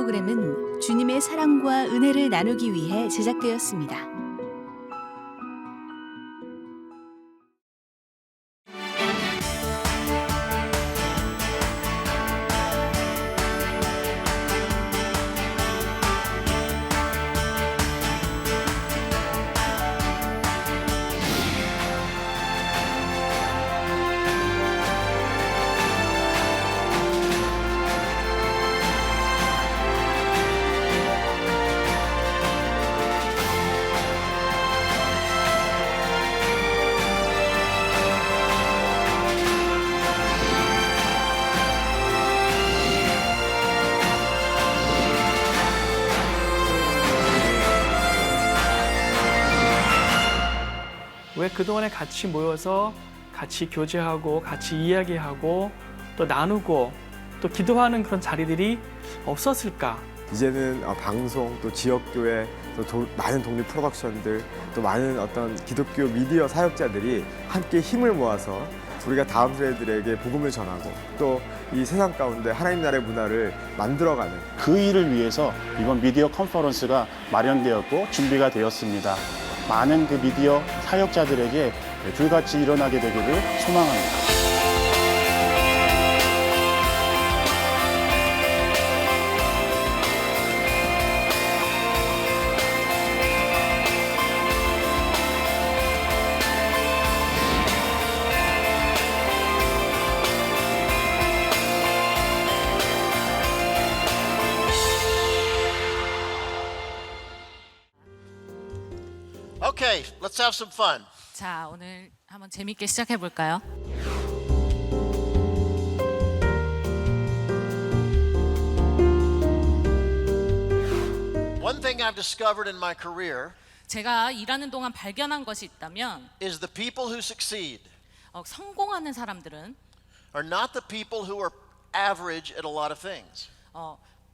프로그램은 주님의 사랑과 은혜를 나누기 위해 제작되었습니다. 왜 그동안에 같이 모여서 같이 교제하고 같이 이야기하고 또 나누고 또 기도하는 그런 자리들이 없었을까? 이제는 방송 또 지역교회 또 많은 독립 프로덕션들 또 많은 어떤 기독교 미디어 사역자들이 함께 힘을 모아서 우리가 다음 세대들에게 복음을 전하고 또 이 세상 가운데 하나님 나라의 문화를 만들어가는 그 일을 위해서 이번 미디어 컨퍼런스가 마련되었고 준비가 되었습니다. 많은 그 미디어 사역자들에게 불같이 일어나게 되기를 소망합니다. Okay, let's have some fun. 자, 오늘 한번 재밌게 시작해 볼까요? One thing I've discovered in my career 제가 일하는 동안 발견한 것이 있다면 is the people who succeed 성공하는 사람들은 are not the people who are average at a lot of things.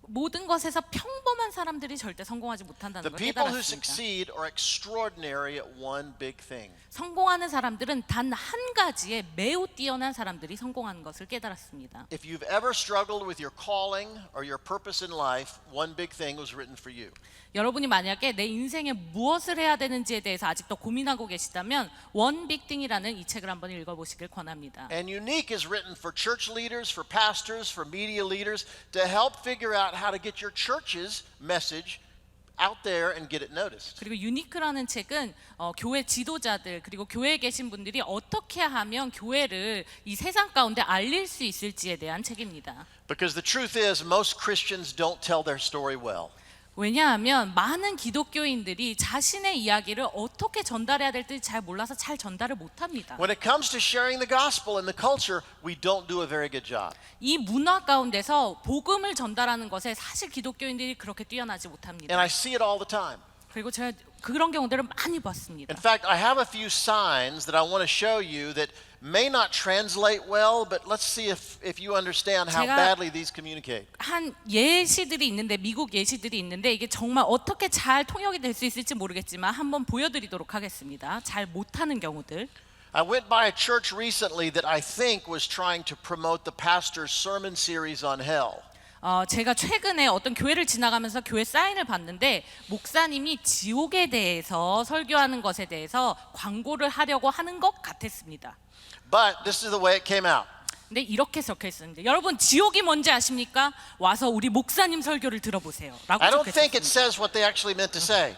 모든 것에서 평범한 사람들이 절대 성공하지 못한다는 The 걸 people who 깨달았습니다. succeed are extraordinary at one big thing. 성공하는 사람들은 단 한 가지에 매우 뛰어난 사람들이 성공하는 것을 깨달았습니다. If you've ever struggled with your calling or your purpose in life, one big thing was written for you. 여러분이 만약에 내 인생에 무엇을 해야 되는지에 대해서 아직도 고민하고 계시다면 One Big Thing이라는 이 책을 한번 읽어보시길 권합니다. And Unique is written for church leaders, for pastors, for media leaders to help figure out how to get your church's message out there and get it noticed. 그리고 유니크라는 책은 교회 지도자들 그리고 교회에 계신 분들이 어떻게 하면 교회를 이 세상 가운데 알릴 수 있을지에 대한 책입니다. Because the truth is most Christians don't tell their story well. 왜냐하면 많은 기독교인들이 자신의 이야기를 어떻게 전달해야 될지 잘 몰라서 잘 전달을 못합니다. When it comes to sharing the gospel in the culture, we don't do a very good job. 이 문화 가운데서 복음을 전달하는 것에 사실 기독교인들이 그렇게 뛰어나지 못합니다. And I see it all the time. 그리고 제가 그런 경우들을 많이 봤습니다. In fact, I have a few signs that I want to show you that may not translate well, but let's see if you understand how badly these communicate. 한 예시들이 있는데 미국 예시들이 있는데 이게 정말 어떻게 잘 통역이 될 수 있을지 모르겠지만 한번 보여드리도록 하겠습니다. 잘 못하는 경우들. I went by a church recently that I think was trying to promote the pastor's sermon series on hell. 제가 최근에 어떤 교회를 지나가면서 교회 사인을 봤는데 목사님이 지옥에 대해서 설교하는 것에 대해서 광고를 하려고 하는 것 같았습니다. But this is the way it came out. 근데 이렇게 적혀 있었는데 여러분 지옥이 뭔지 아십니까? 와서 우리 목사님 설교를 들어보세요. 라고 I don't 적혀 think it 있었습니다. says what they actually meant to say.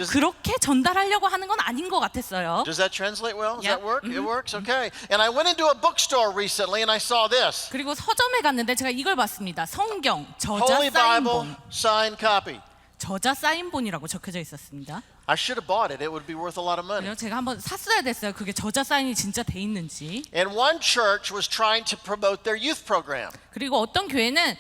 그렇게 전달하려고 하는 건 아닌 것 같았어요. Does that translate well? Does Yeah. that work? It works? Okay. And I went into a bookstore recently and I saw this. 그리고 서점에 갔는데 제가 이걸 봤습니다. 성경 저자 Holy Bible 사인본. signed copy. 저자 사인본이라고 적혀져 있었습니다. I should have bought it. It would be worth a lot of money. 그래서 제가 한번 샀어야 됐어요. 그게 저자 사인이 진짜 돼 있는지. And one church was trying to promote their youth program. 그리고 어떤 교회는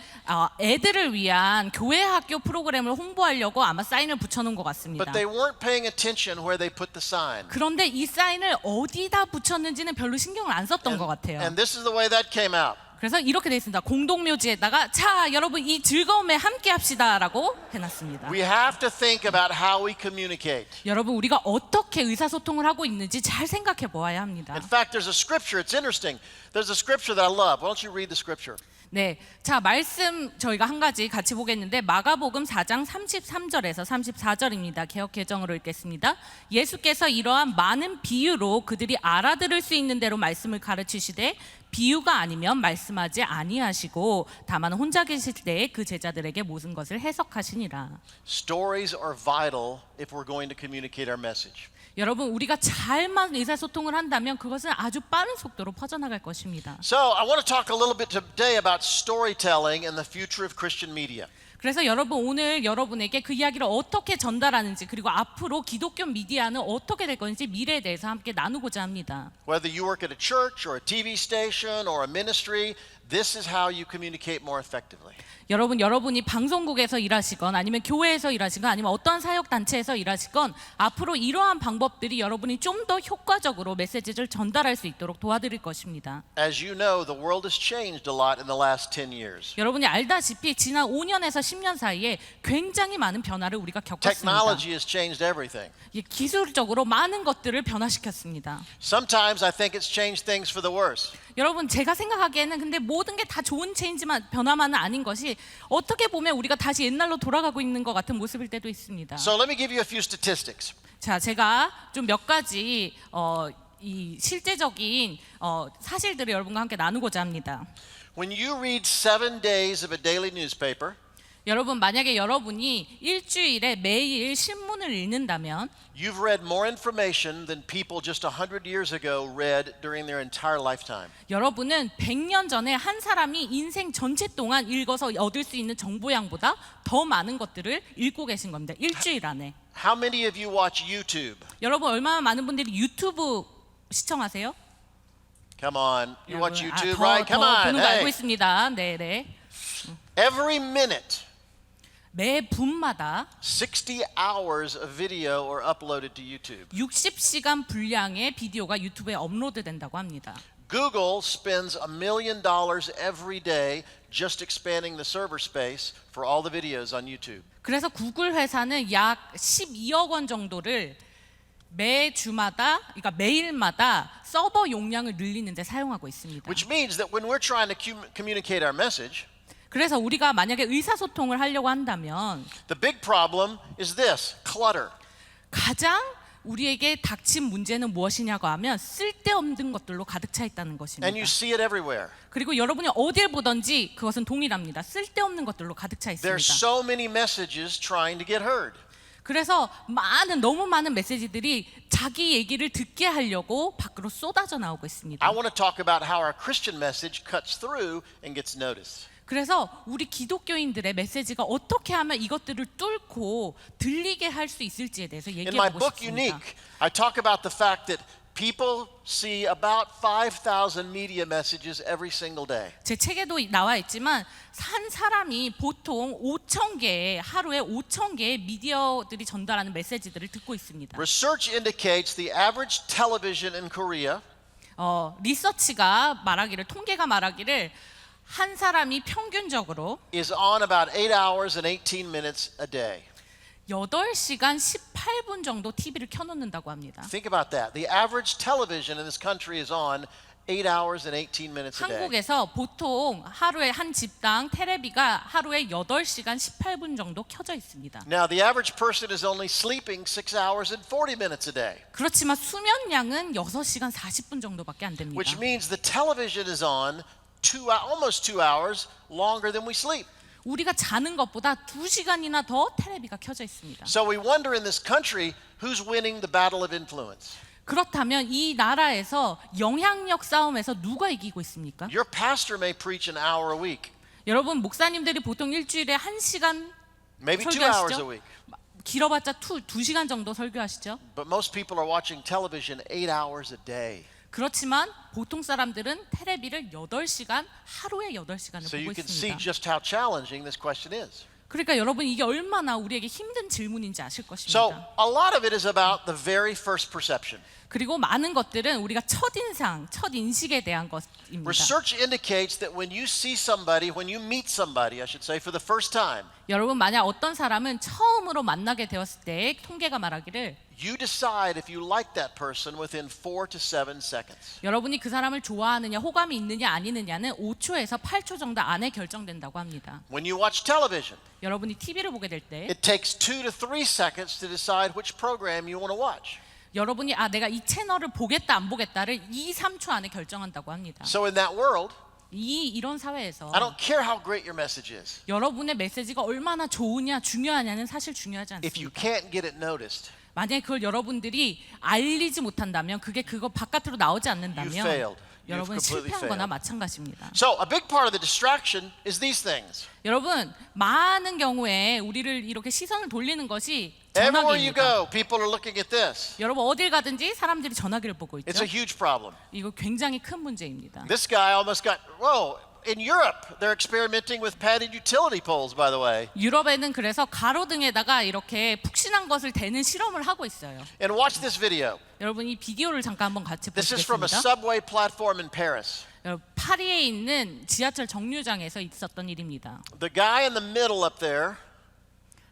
애들을 위한 교회 학교 프로그램을 홍보하려고 아마 사인을 붙여놓은 것 같습니다. But they weren't paying attention where they put the sign. 그런데 이 사인을 어디다 붙였는지는 별로 신경을 안 썼던 것 같아요. And this is the way that came out. 그래서 이렇게 돼 있습니다. 공동묘지에다가 자 여러분 이 즐거움에 함께 합시다라고 해놨습니다. We have to think about how we communicate. 여러분 우리가 어떻게 의사소통을 하고 있는지 잘 생각해 보아야 합니다. In fact, there's a scripture. It's interesting. There's a scripture that I love. Why don't you read the scripture? 네, 자 말씀 저희가 한 가지 같이 보겠는데 마가복음 4장 33절에서 34절입니다. 개역 개정으로 읽겠습니다. 예수께서 이러한 많은 비유로 그들이 알아들을 수 있는 대로 말씀을 가르치시되 비유가 아니면 말씀하지 아니하시고 다만 혼자 계실 때에 그 제자들에게 모든 것을 해석하시니라. Stories are vital if we're going to communicate our message. 여러분 우리가 잘만 의사소통을 한다면 그것은 아주 빠른 속도로 퍼져나갈 것입니다. So, I want to talk a little bit today about storytelling and the future of Christian media. 그래서 여러분 오늘 여러분에게 그 이야기를 어떻게 전달하는지 그리고 앞으로 기독교 미디어는 어떻게 될 건지 미래에 대해서 함께 나누고자 합니다. Whether you work at a church or a TV station or a ministry, this is how you communicate more effectively. 여러분이 방송국에서 일하시건 아니면 교회에서 일하시건 아니면 어떠한 사역 단체에서 일하시건 앞으로 이러한 방법들이 여러분이 좀 더 효과적으로 메시지를 전달할 수 있도록 도와드릴 것입니다. As you know, the world has changed a lot in the last 10 years. 여러분이 알다시피 지난 5년에서 10년 사이에 굉장히 많은 변화를 우리가 겪었습니다. Technology has changed everything. 기술적으로 많은 것들을 변화시켰습니다. Sometimes I think it's changed things for the worse. 여러분 제가 생각하기에는 근데 모든 게 다 좋은 체인지만 변화만은 아닌 것이 어떻게 보면 우리가 다시 옛날로 돌아가고 있는 것 같은 모습일 때도 있습니다. So let me give you a few statistics. 자, 제가 좀 몇 가지 이 실제적인 사실들을 여러분과 함께 나누고자 합니다. When you read 7 days of a daily newspaper, 여러분 만약에 여러분이 일주일에 매일 신문을 읽는다면 you've read more information than people just 100 years ago read during their entire lifetime. 여러분은 100년 전에 한 사람이 인생 전체 동안 읽어서 얻을 수 있는 정보량보다 더 많은 것들을 읽고 계신 겁니다. 일주일 안에. How many of you watch YouTube? 여러분 얼마나 많은 분들이 유튜브 시청하세요? Come on. You watch YouTube, 더, right? Come 더 on. 보는 거 알고 Hey. 있습니다. 네. Every minute, 매 분마다 60 hours of video are uploaded to YouTube. 60시간 분량의 비디오가 유튜브에 업로드된다고 합니다. Google spends $1 million every day just expanding the server space for all the videos on YouTube. 그래서 구글 회사는 약 12억 원 정도를 매주마다, 그러니까 매일마다 서버 용량을 늘리는 데 사용하고 있습니다. Which means that when we're trying to communicate our message, 그래서 우리가 만약에 의사소통을 하려고 한다면 the big problem is this, clutter. 가장 우리에게 닥친 문제는 무엇이냐고 하면 쓸데없는 것들로 가득 차 있다는 것입니다. And you see it everywhere. 그리고 여러분이 어딜 보든지 그것은 동일합니다. 쓸데없는 것들로 가득 차 있습니다. There's so many messages trying to get heard. 그래서 너무 많은 메시지들이 자기 얘기를 듣게 하려고 밖으로 쏟아져 나오고 있습니다. I want to talk about how our Christian message cuts through and gets noticed. 그래서 우리 기독교인들의 메시지가 어떻게 하면 이것들을 뚫고 들리게 할 수 있을지에 대해서 In my 얘기해보고 book, 싶습니다. Unique, I talk about the fact that people see about 5,000 media messages every single day. 제 책에도 나와 있지만 한 사람이 보통 5,000개의 하루에 5,000개의 미디어들이 전달하는 메시지들을 듣고 있습니다. Research indicates the average television in Korea 리서치가 말하기를 통계가 말하기를 한 사람이 평균적으로 is on about 8 hours and 18 minutes a day. 8시간 18분 정도 TV를 켜놓는다고 합니다. Think about that. The average television in this country is on 8 hours and 18 minutes a day. 한국에서 보통 하루에 한 집당 테레비가 하루에 8시간 18분 정도 켜져 있습니다. Now, the average person is only sleeping 6 hours and 40 minutes a day, 그렇지만 수면량은 6시간 40분 정도밖에 안 됩니다. which means the television is on almost 2 hours longer than we sleep. 우리가 자는 것보다 2시간이나 더 테레비가 켜져 있습니다. So we wonder in this country who's winning the battle of influence. 그렇다면 이 나라에서 영향력 싸움에서 누가 이기고 있습니까? Your pastor may preach an hour a week, 여러분 목사님들이 보통 일주일에 1시간 maybe 2 hours a 설교하시죠? week. 길어봤자 2시간 정도 설교하시죠? But most people are watching television 8 hours a day. 그렇지만 보통 사람들은 테레비를 8시간 하루에 8시간을 So 보고 you can see 있습니다. just how challenging this question is. 그러니까 여러분 이게 얼마나 우리에게 힘든 질문인지 아실 So 것입니다. a lot of it is about the very first perception. 그리고 많은 것들은 우리가 첫인상, 첫 인식에 대한 것입니다. Research indicates that when you see somebody, when you meet somebody, I should say, for the first time, 여러분 만약 어떤 사람은 처음으로 만나게 되었을 때 통계가 말하기를 you decide if you like that person within 4 to 7 seconds. 여러분이 그 사람을 좋아하느냐 호감이 있느냐 아니느냐는 5초에서 8초 정도 안에 결정된다고 합니다. When you watch television, 여러분이 TV를 보게 될 때 it takes 2 to 3 seconds to decide which program you want to watch. 여러분이 내가 이 채널을 보겠다 안 보겠다를 2, 3초 안에 결정한다고 합니다. So in that world, 이런 사회에서 I don't care how great your message is. 여러분의 메시지가 얼마나 좋으냐 중요하냐는 사실 중요하지 If you 않습니다. can't get it noticed, 만약에 그걸 여러분들이 알리지 못한다면 그게 그거 바깥으로 나오지 you 않는다면 failed. You've 여러분 completely 실패한 거나 failed. 마찬가지입니다. So a big part of the distraction is these things. 여러분 많은 경우에 우리를 이렇게 시선을 돌리는 것이 Everywhere you 전화기입니다. go, people are looking at this. 여러분 어딜 가든지 사람들이 전화기를 보고 It's 있죠. a huge problem. 이거 굉장히 큰 문제입니다. This guy almost got, whoa, in Europe, they're experimenting with padded utility poles, by the way. 유럽에는 그래서 가로등에다가 이렇게 푹신한 것을 대는 실험을 하고 있어요. And watch this video. 여러분 이 비디오를 잠깐 한번 같이 This is from a 보시겠습니다. subway platform in Paris. 여러분, 파리에 있는 지하철 정류장에서 있었던 일입니다. The guy in the middle up there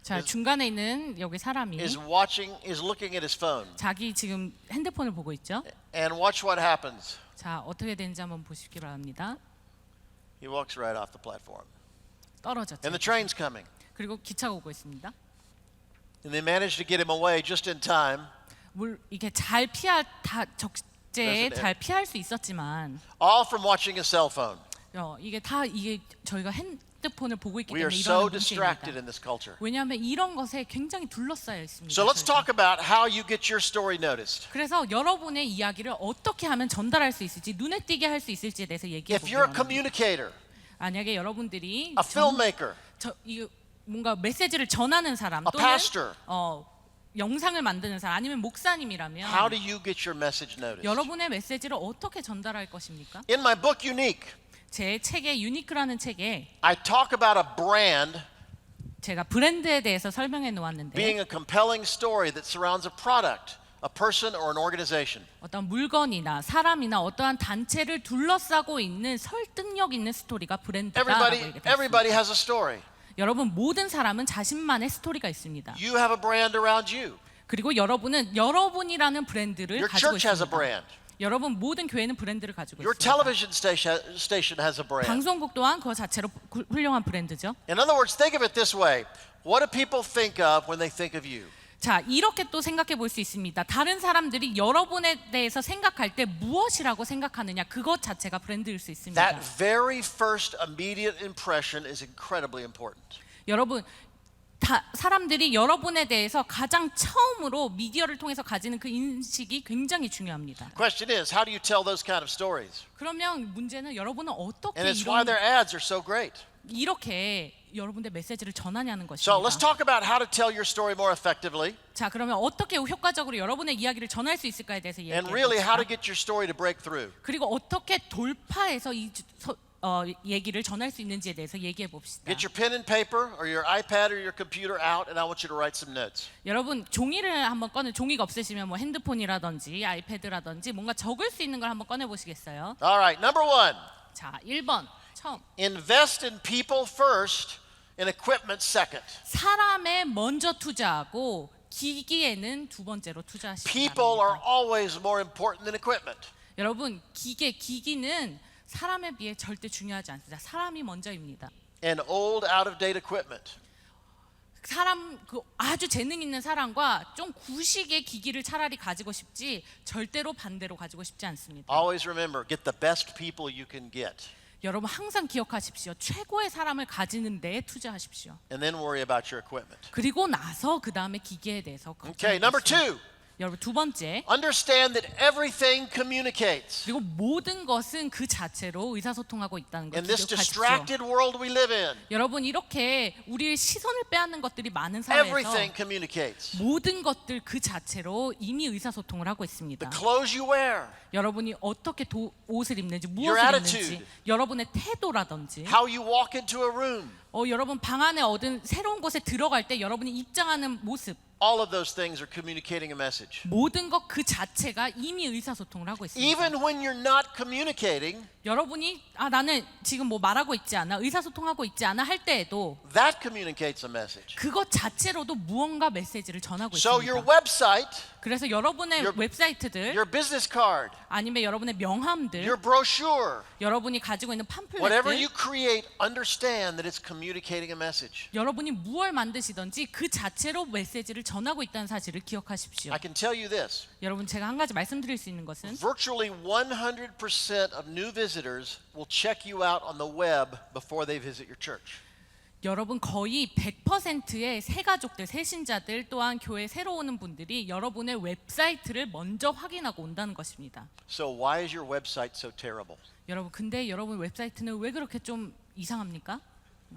자 중간에 있는 여기 사람이 is looking at his phone. 자기 지금 핸드폰을 보고 있죠. And watch what happens. 자 어떻게 되는지 한번 보시기 바랍니다. He walks right off the platform. 떨어졌죠. And the train's coming. 그리고 기차가 오고 있습니다. And they managed to get him away just in time. 이게 잘 적재에 잘 피할 수 있었지만 All from watching a cell phone. 이게 저희가 핸드폰을 보고 있기 We are 때문에 so 일어나는 distracted 문제입니다. in this culture. 왜냐하면 이런 것에 굉장히 둘러싸여 있습니다. So let's 저희가. talk about how you get your story noticed. 그래서 여러분의 이야기를 어떻게 하면 전달할 수 있을지 눈에 띄게 할 수 있을지에 대해서 얘기해 If you're a 보겠습니다. communicator, 만약에 여러분들이 a filmmaker, 뭔가 메시지를 전하는 사람 a 또는 pastor, 영상을 만드는 사람 아니면 목사님이라면 how do you get your message noticed? 여러분의 메시지를 어떻게 전달할 것입니까? In my book, Unique, 제 책에 유니크라는 책에 I talk about a brand 제가 브랜드에 대해서 설명해 놓았는데 being a compelling story that surrounds a product, a person, or an organization. 어떤 물건이나 사람이나 어떠한 단체를 둘러싸고 있는 설득력 있는 스토리가 브랜드다라고 얘기했습니다. Everybody has a story. 여러분 모든 사람은 자신만의 스토리가 있습니다. You have a brand around you. 그리고 여러분은 여러분이라는 브랜드를 Your 가지고 church has a 있습니다. brand. 여러분 모든 교회는 브랜드를 가지고 Your 있습니다. television station has a brand. 방송국 또한 그 자체로 훌륭한 브랜드죠. In other words, think of it this way. What do people think of when they think of you? 자, 이렇게 또 생각해 볼 수 있습니다. 다른 사람들이 여러분에 대해서 생각할 때 무엇이라고 생각하느냐 그것 자체가 브랜드일 수 있습니다. That very first immediate impression is incredibly important. 여러분 사람들이 여러분에 대해서 가장 처음으로 미디어를 통해서 가지는 그 인식이 굉장히 중요합니다. Question is, how do you tell those kind of stories? 그러면 문제는 여러분은 어떻게 And it's why their ads are so great. 이렇게 여러분의 메시지를 전하냐는 So let's 것입니다. talk about how to tell your story more effectively 자, 그러면 어떻게 효과적으로 여러분의 이야기를 전할 수 있을까에 대해서 and really how to 얘기해 봅시다. get your story to break through. 그리고 어떻게 돌파해서 얘기를 전할 수 있는지에 대해서 얘기해 봅시다. Get your pen and paper or your iPad or your computer out and I want you to write some notes. 여러분 종이를 한번 종이가 없으시면 뭐 핸드폰이라든지 아이패드라든지 뭔가 적을 수 있는 걸 한번 꺼내 보시겠어요? All right, number 1. 자, 1번 처음 Invest in people first and equipment second. 사람에 먼저 투자하고 기기에는 두 번째로 투자하시기 People are 바랍니다. always more important than equipment. 여러분 기기는 사람에 비해 절대 중요하지 않습니다. 사람이 먼저입니다. And old out of date equipment. 아주 재능 있는 사람과 좀 구식의 기기를 차라리 가지고 싶지 절대로 반대로 가지고 싶지 않습니다. Always remember, get the best people you can get 여러분 항상 기억하십시오. 최고의 사람을 가지는 데에 투자하십시오. and then worry about your equipment. 그리고 나서 그 다음에 기계에 대해서 Okay, number 2. 여러분 두 번째 Understand that everything communicates. 그리고 모든 것은 그 자체로 의사소통하고 있다는 걸 In this 기억하십시오. distracted world we live in, 여러분 이렇게 우리의 시선을 빼앗는 것들이 많은 사회에서 everything communicates. 모든 것들 그 자체로 이미 의사소통을 하고 있습니다. The clothes you wear, 여러분이 어떻게 옷을 입는지 Your 무엇을 attitude. 입는지 여러분의 태도라든지 how you walk into a room, 여러분 방 안에 얻은 새로운 곳에 들어갈 때 여러분이 입장하는 모습 All of those things are communicating a message. 모든 것 그 자체가 이미 의사소통을 하고 있습니다. Even when you're not communicating, 여러분이 나는 지금 뭐 말하고 있지 않아, 의사소통하고 있지 않아 할 때에도 that communicates a message. 그것 자체로도 무언가 메시지를 전하고 So 있습니다. your website, 그래서 여러분의 your 웹사이트들 business card, 아니면 여러분의 명함들, your brochure, 여러분이 가지고 있는 whatever 팜플렛들, you create, understand that it's communicating a message. 여러분이 무엇을 만드시든지 그 자체로 메시지를 전하고 있다는 사실을 기억하십시오. I can tell you this. 여러분 제가 한 가지 말씀드릴 수 있는 것은 Virtually 100% of new visitors will check you out on the web before they visit your church. 여러분 거의 100%의 새 가족들, 새 신자들 또한 교회 새로 오는 분들이 여러분의 웹사이트를 먼저 확인하고 온다는 것입니다. So why is your website so terrible? 여러분 근데 여러분 웹사이트는 왜 그렇게 좀 이상합니까?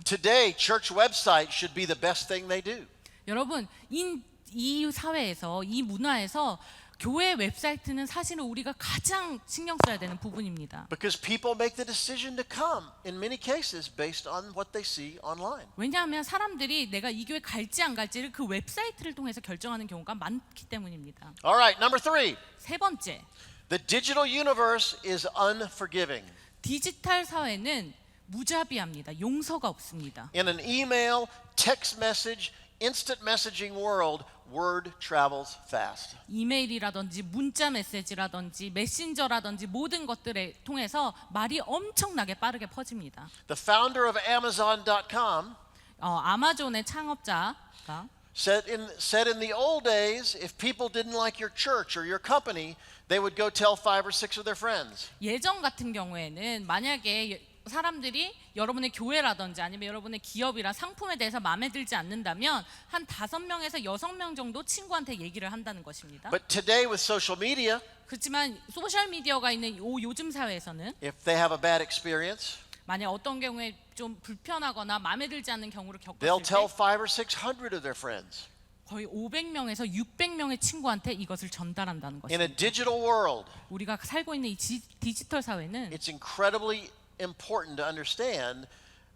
Today, church websites should be the best thing they do. 여러분 이 사회에서 이 문화에서 교회 웹사이트는 사실은 우리가 가장 신경 써야 되는 부분입니다. Because people make the decision to come in many cases based on what they see online. 왜냐하면 사람들이 내가 이 교회 갈지 안 갈지를 그 웹사이트를 통해서 결정하는 경우가 많기 때문입니다. All right, number 3. 세 번째, The digital universe is unforgiving. 디지털 사회는 무자비합니다. 용서가 없습니다. In an email, text message, instant messaging world, word travels fast. 이메일이라든지 문자 메시지라든지 메신저라든지 모든 것들에 통해서 말이 엄청나게 빠르게 퍼집니다. The founder of Amazon.com 아마존의 창업자가 said in the old days, if people didn't like your church or your company, they would go tell 5 or 6 of their friends. 예전 같은 경우에는 만약에 사람들이 여러분의 교회라든지 아니면 여러분의 기업이나 상품에 대해서 마음에 들지 않는다면 한 5명에서 6명 정도 친구한테 얘기를 한다는 것입니다. But today with social media, 그렇지만 소셜 미디어가 있는 요즘 사회에서는 if they have a bad experience, 만약 어떤 경우에 좀 불편하거나 마음에 들지 않는 경우를 they'll 겪었을 tell 때 5 or 600 of their friends. 거의 500명에서 600명의 친구한테 이것을 전달한다는 In a 것입니다. digital world, 우리가 살고 있는 이 디지털 사회는 it's incredibly important to understand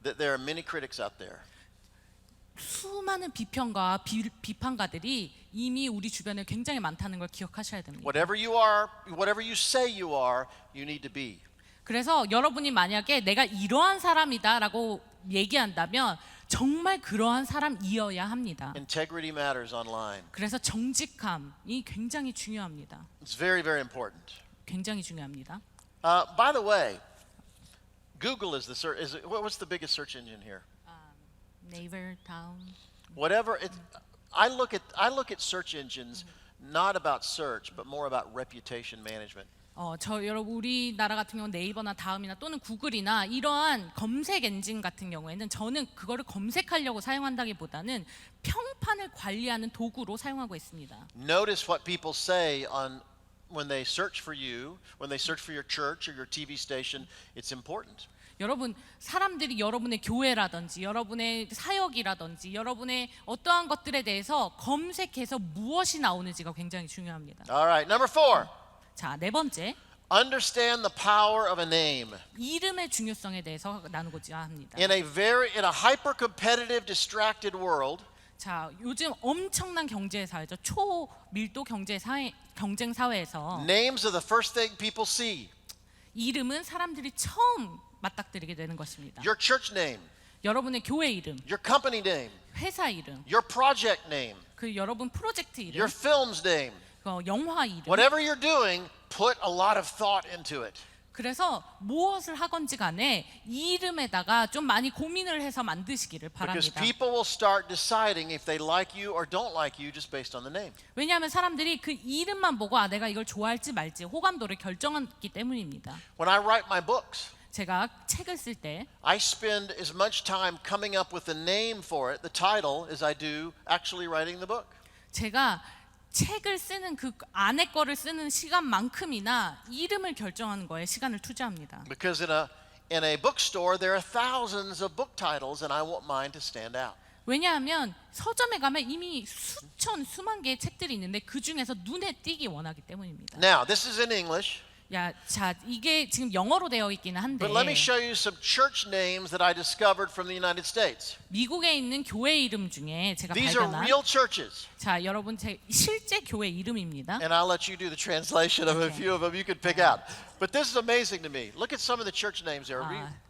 that there are many critics out there. 수많은 비평가 비판가들이 이미 우리 주변에 굉장히 많다는 걸 기억하셔야 됩니다. Whatever you are, whatever you say you are, you need to be. 그래서 여러분이 만약에 내가 이러한 사람이다라고 얘기한다면 정말 그러한 사람이어야 합니다. Integrity matters online. 그래서 정직함이 굉장히 중요합니다. It's very, very important. 굉장히 중요합니다. By the way, Google is the search. What's the biggest search engine here? 네이버 다운. Whatever. I look at search engines not about search, but more about reputation management. 여러분 우리나라 같은 경우는 네이버나 다음이나 또는 구글이나 이러한 검색 엔진 같은 경우에는 저는 그거를 검색하려고 사용한다기보다는 평판을 관리하는 도구로 사용하고 있습니다. Notice what people say when they search for you, when they search for your church or your TV station. It's important. 여러분 사람들이 여러분의 교회라든지 여러분의 사역이라든지 여러분의 어떠한 것들에 대해서 검색해서 무엇이 나오는지가 굉장히 중요합니다. All right, number 4. 자, 네 번째, Understand the power of a name. 이름의 중요성에 대해서 나누고자 합니다. In a hyper-competitive, distracted world, 자, 요즘 엄청난 경제 사회죠. 초밀도 경쟁 사회에서 names are the first thing people see. 이름은 사람들이 처음 맞닥뜨리게 되는 것입니다. Your church name, 여러분의 교회 이름, your company name, 회사 이름, your project name, 그 여러분 프로젝트 이름, your film's name. 영화 이름. Whatever you're doing, put a lot of thought into it. 그래서 무엇을 하건지 간에 이 이름에다가 좀 많이 고민을 해서 만드시기를 Because 바랍니다. people will start deciding if they like you or don't like you just based on the name. 왜냐하면 사람들이 그 이름만 보고 내가 이걸 좋아할지 말지 호감도를 결정하기 때문입니다. When I write my books, 제가 책을 쓸 때 I spend as much time coming up with the name for it, the title, as I do actually writing the book. 제가 책을 쓰는 그 안에 거를 쓰는 시간만큼이나 이름을 결정하는 거에 시간을 투자합니다. Because in a bookstore there are thousands of book titles and I want mine to stand out. 왜냐하면 서점에 가면 이미 수만 개의 책들이 있는데 그 중에서 눈에 띄기 원하기 때문입니다. Now, this is in English. 야, 자, 이게 지금 영어로 되어 있기는 한데 But let me show you some church names that I discovered from the United States. 미국에 있는 교회 이름 중에 제가 These are 발견한 real churches. 자, 여러분 제 실제 교회 이름입니다. And I'll let you do the translation of a Okay. few of them you could pick out. But this is amazing to me. Look at some of the church names there.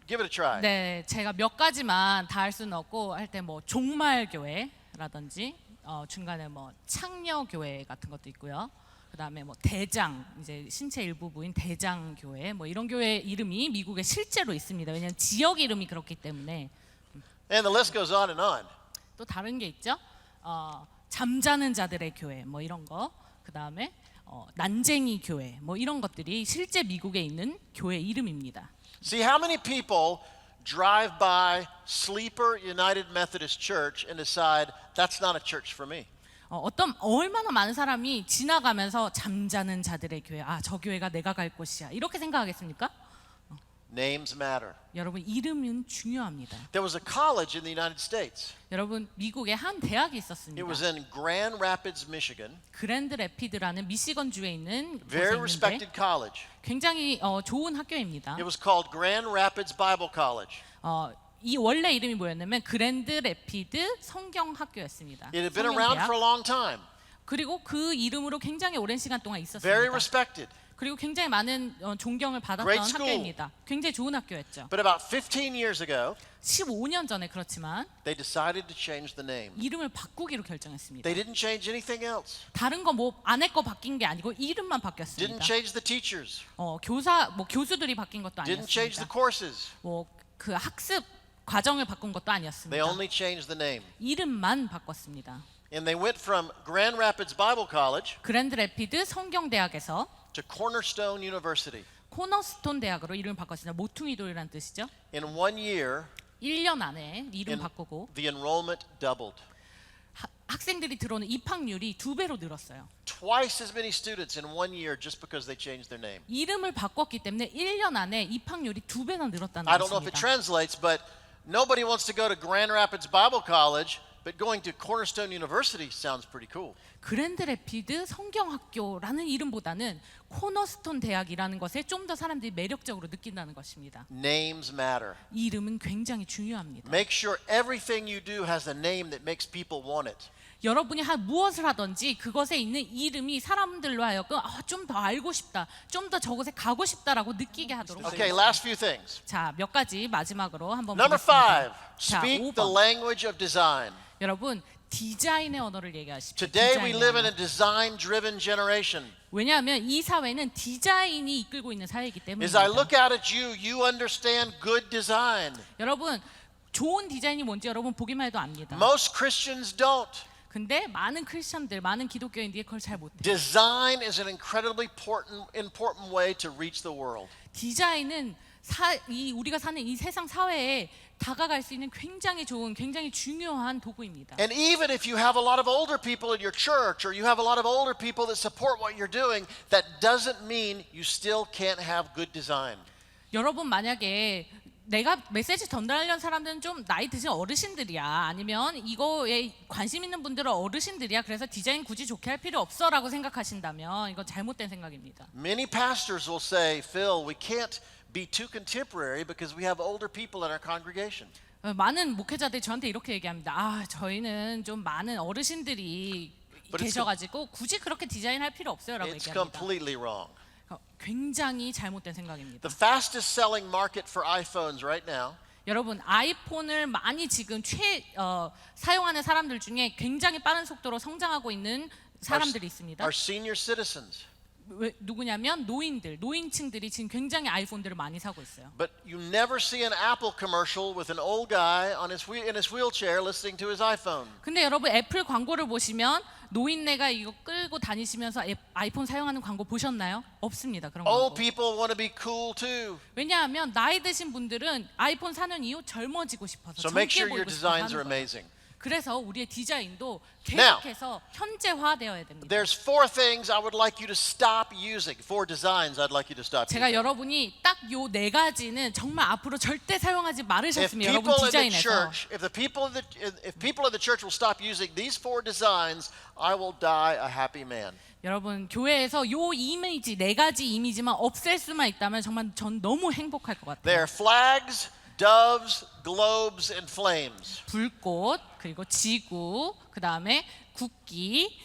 Give it a try. 네, 제가 몇 가지만 다 할 수는 없고 할 때 뭐 종말교회라든지 중간에 뭐 창녀교회 같은 것도 있고요. 그다음에 뭐 대장, 이제 신체 일부부인 대장교회 뭐 이런 교회 이름이 미국에 실제로 있습니다. 왜냐하면 지역 이름이 그렇기 때문에. And the list goes on and on. 또 다른 게 있죠. 잠자는 자들의 교회 뭐 이런 거. 그다음에 난쟁이 교회 뭐 이런 것들이 실제 미국에 있는 교회 이름입니다. See how many people drive by Sleeper United Methodist Church and decide that's not a church for me. 얼마나 많은 사람이 지나가면서 잠자는 자들의 교회, 아, 저 교회가 내가 갈 곳이야, 이렇게 생각하겠습니까? Names matter. 여러분, 이름은 중요합니다. There was a college in the United States. 여러분, 미국에 한 대학이 It 있었습니다. was in Grand Rapids, Michigan. 그랜드 레피드라는 미시건 주에 있는 곳에 Very 있는데 respected college. 굉장히 좋은 학교입니다. It was called Grand Rapids Bible College. 이 원래 이름이 뭐였냐면 그랜드 레피드 성경학교였습니다. It had been around for a long time. 그리고 그 이름으로 굉장히 오랜 시간 동안 Very 있었습니다. respected. 그리고 굉장히 많은 존경을 받았던 Great school. 학교입니다. 굉장히 좋은 학교였죠. But about 15 years ago, 15년 전에 그렇지만 they decided to change the name. 이름을 바꾸기로 결정했습니다. They didn't change anything else. 다른 거 뭐 안에 거 바뀐 게 아니고 이름만 Didn't 바뀌었습니다. change the teachers. 교수들이 바뀐 것도 Didn't change the 아니었습니다. courses. 뭐 그 학습 과정을 바꾼 것도 They 아니었습니다. only changed the name. 이름만 바꿨습니다. And they went from Grand Rapids Bible College 그랜드 레피드 성경대학에서 to Cornerstone University. 코너스톤 대학으로 이름을 바꿨습니다. 모퉁이 돌이라는 뜻이죠. In 1 year, 1년 안에 이름 in- 바꾸고 the enrollment doubled. 학생들이 들어오는 입학률이 2배로 늘었어요. Twice as many students in 1 year just because they changed their name. 이름을 바꿨기 때문에 1년 안에 입학률이 2배나 늘었다는 I don't know if it 것입니다. translates, but nobody wants to go to Grand Rapids Bible College, but going to Cornerstone University sounds pretty cool. 그랜드 레피드 성경학교라는 이름보다는 코너스톤 대학이라는 것에 좀 더 사람들이 매력적으로 느낀다는 것입니다. Names matter. 이름은 굉장히 중요합니다. Make sure everything you do has a name that makes people want it. 여러분이 무엇을 하든지 그것에 있는 이름이 사람들로 하여금 좀 더 알고 싶다, 좀 더 저곳에 가고 싶다라고 느끼게 하도록. Okay, last few things. 자, 몇 가지 마지막으로 한번 Number 보겠습니다. 5, 자, speak the 5번. language of design. 여러분, 디자인의 언어를 얘기하십시오. Today we 디자인의 live in 언어. a design-driven generation. 왜냐하면 이 사회는 디자인이 이끌고 있는 사회이기 As I 때문입니다. look out at you, you understand good design. 여러분, 좋은 디자인이 뭔지 여러분 보기만 해도 압니다. Most Christians don't. 근데 많은 크리스천들, 많은 기독교인들이 그걸 잘 못해요. Design is an incredibly important way to reach the world. 디자인은 우리가 사는 이 세상 사회에 다가갈 수 있는 굉장히 좋은, 굉장히 중요한 도구입니다. And even if you have a lot of older people in your church or you have a lot of older people that support what you're doing, that doesn't mean you still can't have good design. 여러분, 만약에 내가 메시지 전달하려는 사람들은 좀 나이 드신 어르신들이야, 아니면 이거에 관심 있는 분들은 어르신들이야, 그래서 디자인 굳이 좋게 할 필요 없어라고 생각하신다면 이건 잘못된 생각입니다. Many pastors will say, Phil, we can't be too contemporary because we have older people in our congregation. 많은 목회자들이 저한테 이렇게 얘기합니다. 저희는 좀 많은 어르신들이 But it's 계셔가지고 굳이 그렇게 디자인할 필요 없어요라고 It's 얘기합니다. completely wrong. 굉장히 잘못된 생각입니다. The fastest selling market for iPhones right now 여러분, 아이폰을 많이 지금 사용하는 사람들 중에 굉장히 빠른 속도로 성장하고 있는 사람들이 있습니다. are senior citizens. 누구냐면 노인층들이 지금 굉장히 아이폰들을 많이 사고 있어요. But you never see an Apple commercial with an old guy in his wheelchair listening to his iPhone. 근데 여러분, 애플 광고를 보시면 노인네가 이거 끌고 다니시면서 아이폰 사용하는 광고 보셨나요? 없습니다. 그런 Old 광고. people want to be cool too. 왜냐하면 나이 드신 분들은 아이폰 사는 이유 젊어지고 싶어서, So make 젊게 sure your 보이고 싶어서 designs are 하는 거예요. amazing. 그래서 우리의 디자인도 Now, 계속해서 현재화되어야 됩니다. There's 4 things I would like you to stop using. 4 designs I'd like you to stop 제가 using. 여러분이 딱 요 4가지는 정말 앞으로 절대 사용하지 If 말으셨으면 people 여러분 in the 디자인에서 church, if people in the church will stop using these 4 designs, I will die a happy man. 여러분 교회에서 요 이미지 4가지 이미지만 없앨 수만 있다면 정말 전 너무 행복할 것 They 같아요. are flags, doves, globes, and flames. 불꽃 그리고 지구 그다음에 국기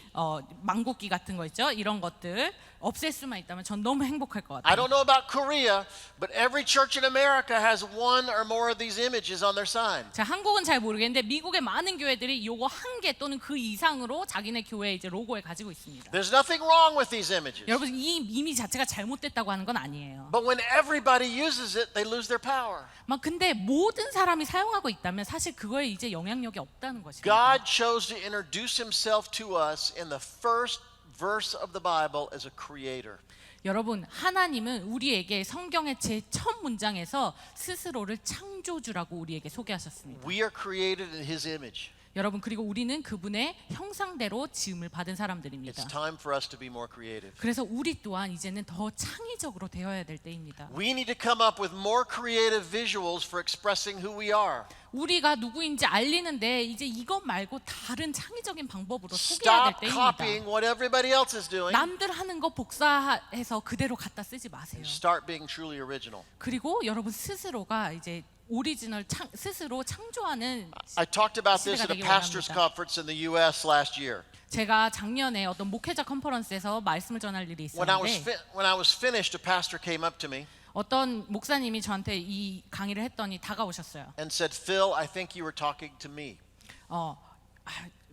망국기 같은 거 있죠. 이런 것들 없앨 수만 있다면 전 너무 행복할 것 I 같아요. don't know about Korea, but every church in America has 1 or more of these images on their sign. 자, 한국은 잘 모르겠는데 미국의 많은 교회들이 요거 1개 또는 그 이상으로 자기네 교회 이제 로고에 가지고 있습니다. There's nothing wrong with these images. 여러분 이 이미지 자체가 잘못됐다고 하는 건 아니에요. But when everybody uses it, they lose their power. 막 근데 모든 사람이 사용하고 있다면 사실 그거에 이제 영향력이 없다는 것입니다. God chose to introduce himself to us in the first verse of the Bible as a creator. 여러분 하나님은 우리에게 성경의 제일 첫 문장에서 스스로를 창조주라고 우리에게 소개하셨습니다. We are created in his image. 여러분 그리고 우리는 그분의 형상대로 지음을 받은 It's 사람들입니다. time for us to be more creative. 그래서 우리 또한 이제는 더 창의적으로 되어야 될 때입니다. We need to come up with more creative visuals for expressing who we are. 우리가 누구인지 알리는데 이제 이것 말고 다른 창의적인 방법으로 소개해야 될 Stop 때입니다. copying what everybody else is doing. 남들 하는 거 복사해서 그대로 갖다 쓰지 마세요. Start being truly original. 그리고 여러분 스스로가 이제 오리지널 스스로 창조하는 I talked about this 시대가 at a 되기 pastor's 원합니다. conference in the U.S. last year. 제가 작년에 어떤 목회자 컨퍼런스에서 말씀을 전할 일이 When I 있었는데 was finished, a pastor came up to me 어떤 목사님이 저한테 이 강의를 했더니 다가오셨어요. and said, "Phil, I think you were talking to me."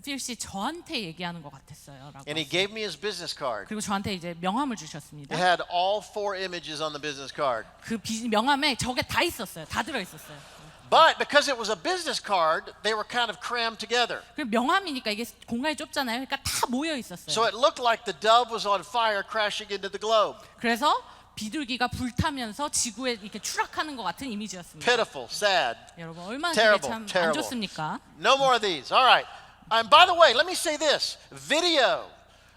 필 씨 저한테 얘기하는 것 같았어요라고. And he gave me his business card. 그리고 저한테 이제 명함을 주셨습니다. It had all 4 images on the business card. 그 명함에 저게 다 있었어요. 다 들어 있었어요. But because it was a business card, they were kind of crammed together. 그 명함이니까 이게 공간이 좁잖아요. 그러니까 다 모여 있었어요. So it looked like the dove was on fire crashing into the globe. 그래서 비둘기가 불타면서 지구에 이렇게 추락하는 것 같은 이미지였습니다. Pitiful, sad. 여러분 얼마나 Terrible, 그게 참 안 terrible. 좋습니까? No more of these. All right. And by the way, let me say this. Video.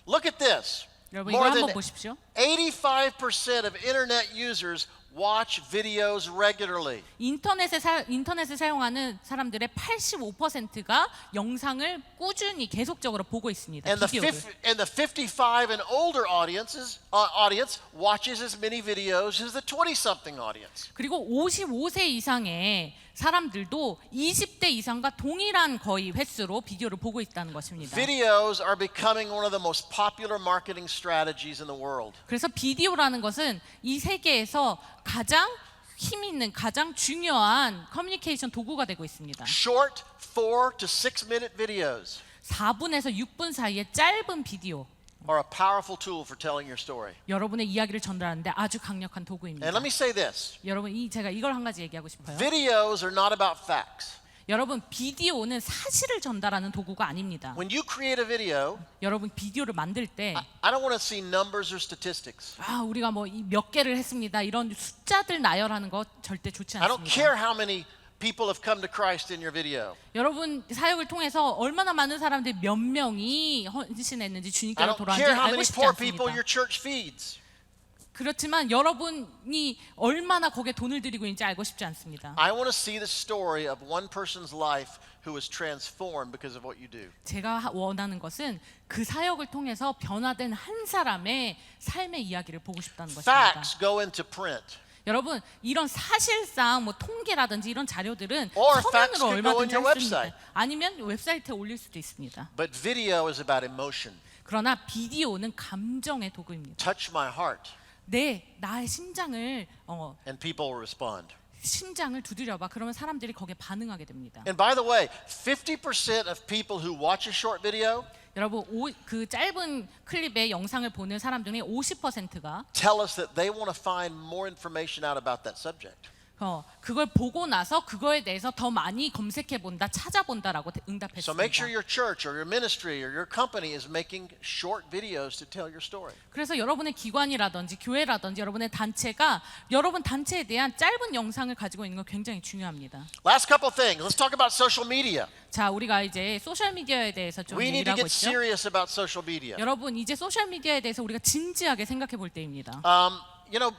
Look at this. 여러분 이거 More 한번 than 보십시오. 85% of internet users watch videos regularly. 인터넷을 사용하는 사람들의 85%가 영상을 꾸준히 계속적으로 보고 있습니다. And 비디오를. the 55 and older audience watches as many videos as the 20-something audience. 그리고 55세 이상의 사람들도 20대 이상과 동일한 거의 횟수로 비디오를 보고 있다는 것입니다. Videos are becoming one of the most popular marketing strategies in the world. 그래서 비디오라는 것은 이 세계에서 가장 힘 있는 가장 중요한 커뮤니케이션 도구가 되고 있습니다. Short 4 to 6 minute videos 4분에서 6분 사이의 짧은 비디오 are a powerful tool for telling your story. 여러분의 이야기를 전달하는데 아주 강력한 도구입니다. And let me say this. 여러분 제가 이걸 한 가지 얘기하고 싶어요. Videos are not about facts. 여러분 비디오는 사실을 전달하는 도구가 아닙니다. When you create a video, 여러분 비디오를 만들 때 I don't want to see numbers or statistics. 우리가 뭐 몇 개를 했습니다. 이런 숫자들 나열하는 거 절대 좋지 I don't 않습니다. care how many people have come to Christ in your video. 여러분 사역을 통해서 얼마나 많은 사람들이 몇 명이 헌신했는지 I 주님께로 don't care 돌아왔는지 how 알고 many 싶지 poor people 않습니다. your church feeds. 그렇지만 여러분이 얼마나 거기에 돈을 들이고 있는지 알고 싶지 않습니다. I want to see the story of one person's life who was transformed because of what you do. 제가 원하는 것은 그 사역을 통해서 변화된 한 사람의 삶의 이야기를 보고 싶다는 것입니다. Facts go into print. 여러분 이런 사실상 뭐 통계라든지 이런 자료들은 Or facts 서면으로 can go on 얼마든지 your 할 수 website. 있습니다. 아니면 웨브사이트에 올릴 수도 있습니다. But video is about emotion. 그러나 비디오는 감정의 도구입니다. Touch my heart, 나의 심장을 and people will respond. 심장을 두드려봐. 그러면 사람들이 거기에 반응하게 됩니다. And by the way, 50% of people who watch a short video 여러분 그 짧은 클립의 영상을 보는 사람 중에 50%가 tell us that they want to find more information out about that subject. 그걸 보고 나서 그거에 대해서 더 많이 검색해 본다, 찾아본다라고 So 응답했습니다. make sure your church or your ministry or your company is making short videos to tell your story. 그래서 여러분의 기관이라든지 교회라든지 여러분의 단체가 여러분 단체에 대한 짧은 영상을 가지고 있는 거 굉장히 중요합니다. Last couple things. Let's talk about social media. 자, 우리가 이제 소셜 미디어에 대해서 좀 We need 얘기를 to 하고 get 있죠. serious about social media. 여러분 이제 소셜 미디어에 대해서 우리가 진지하게 생각해 볼 때입니다. You know,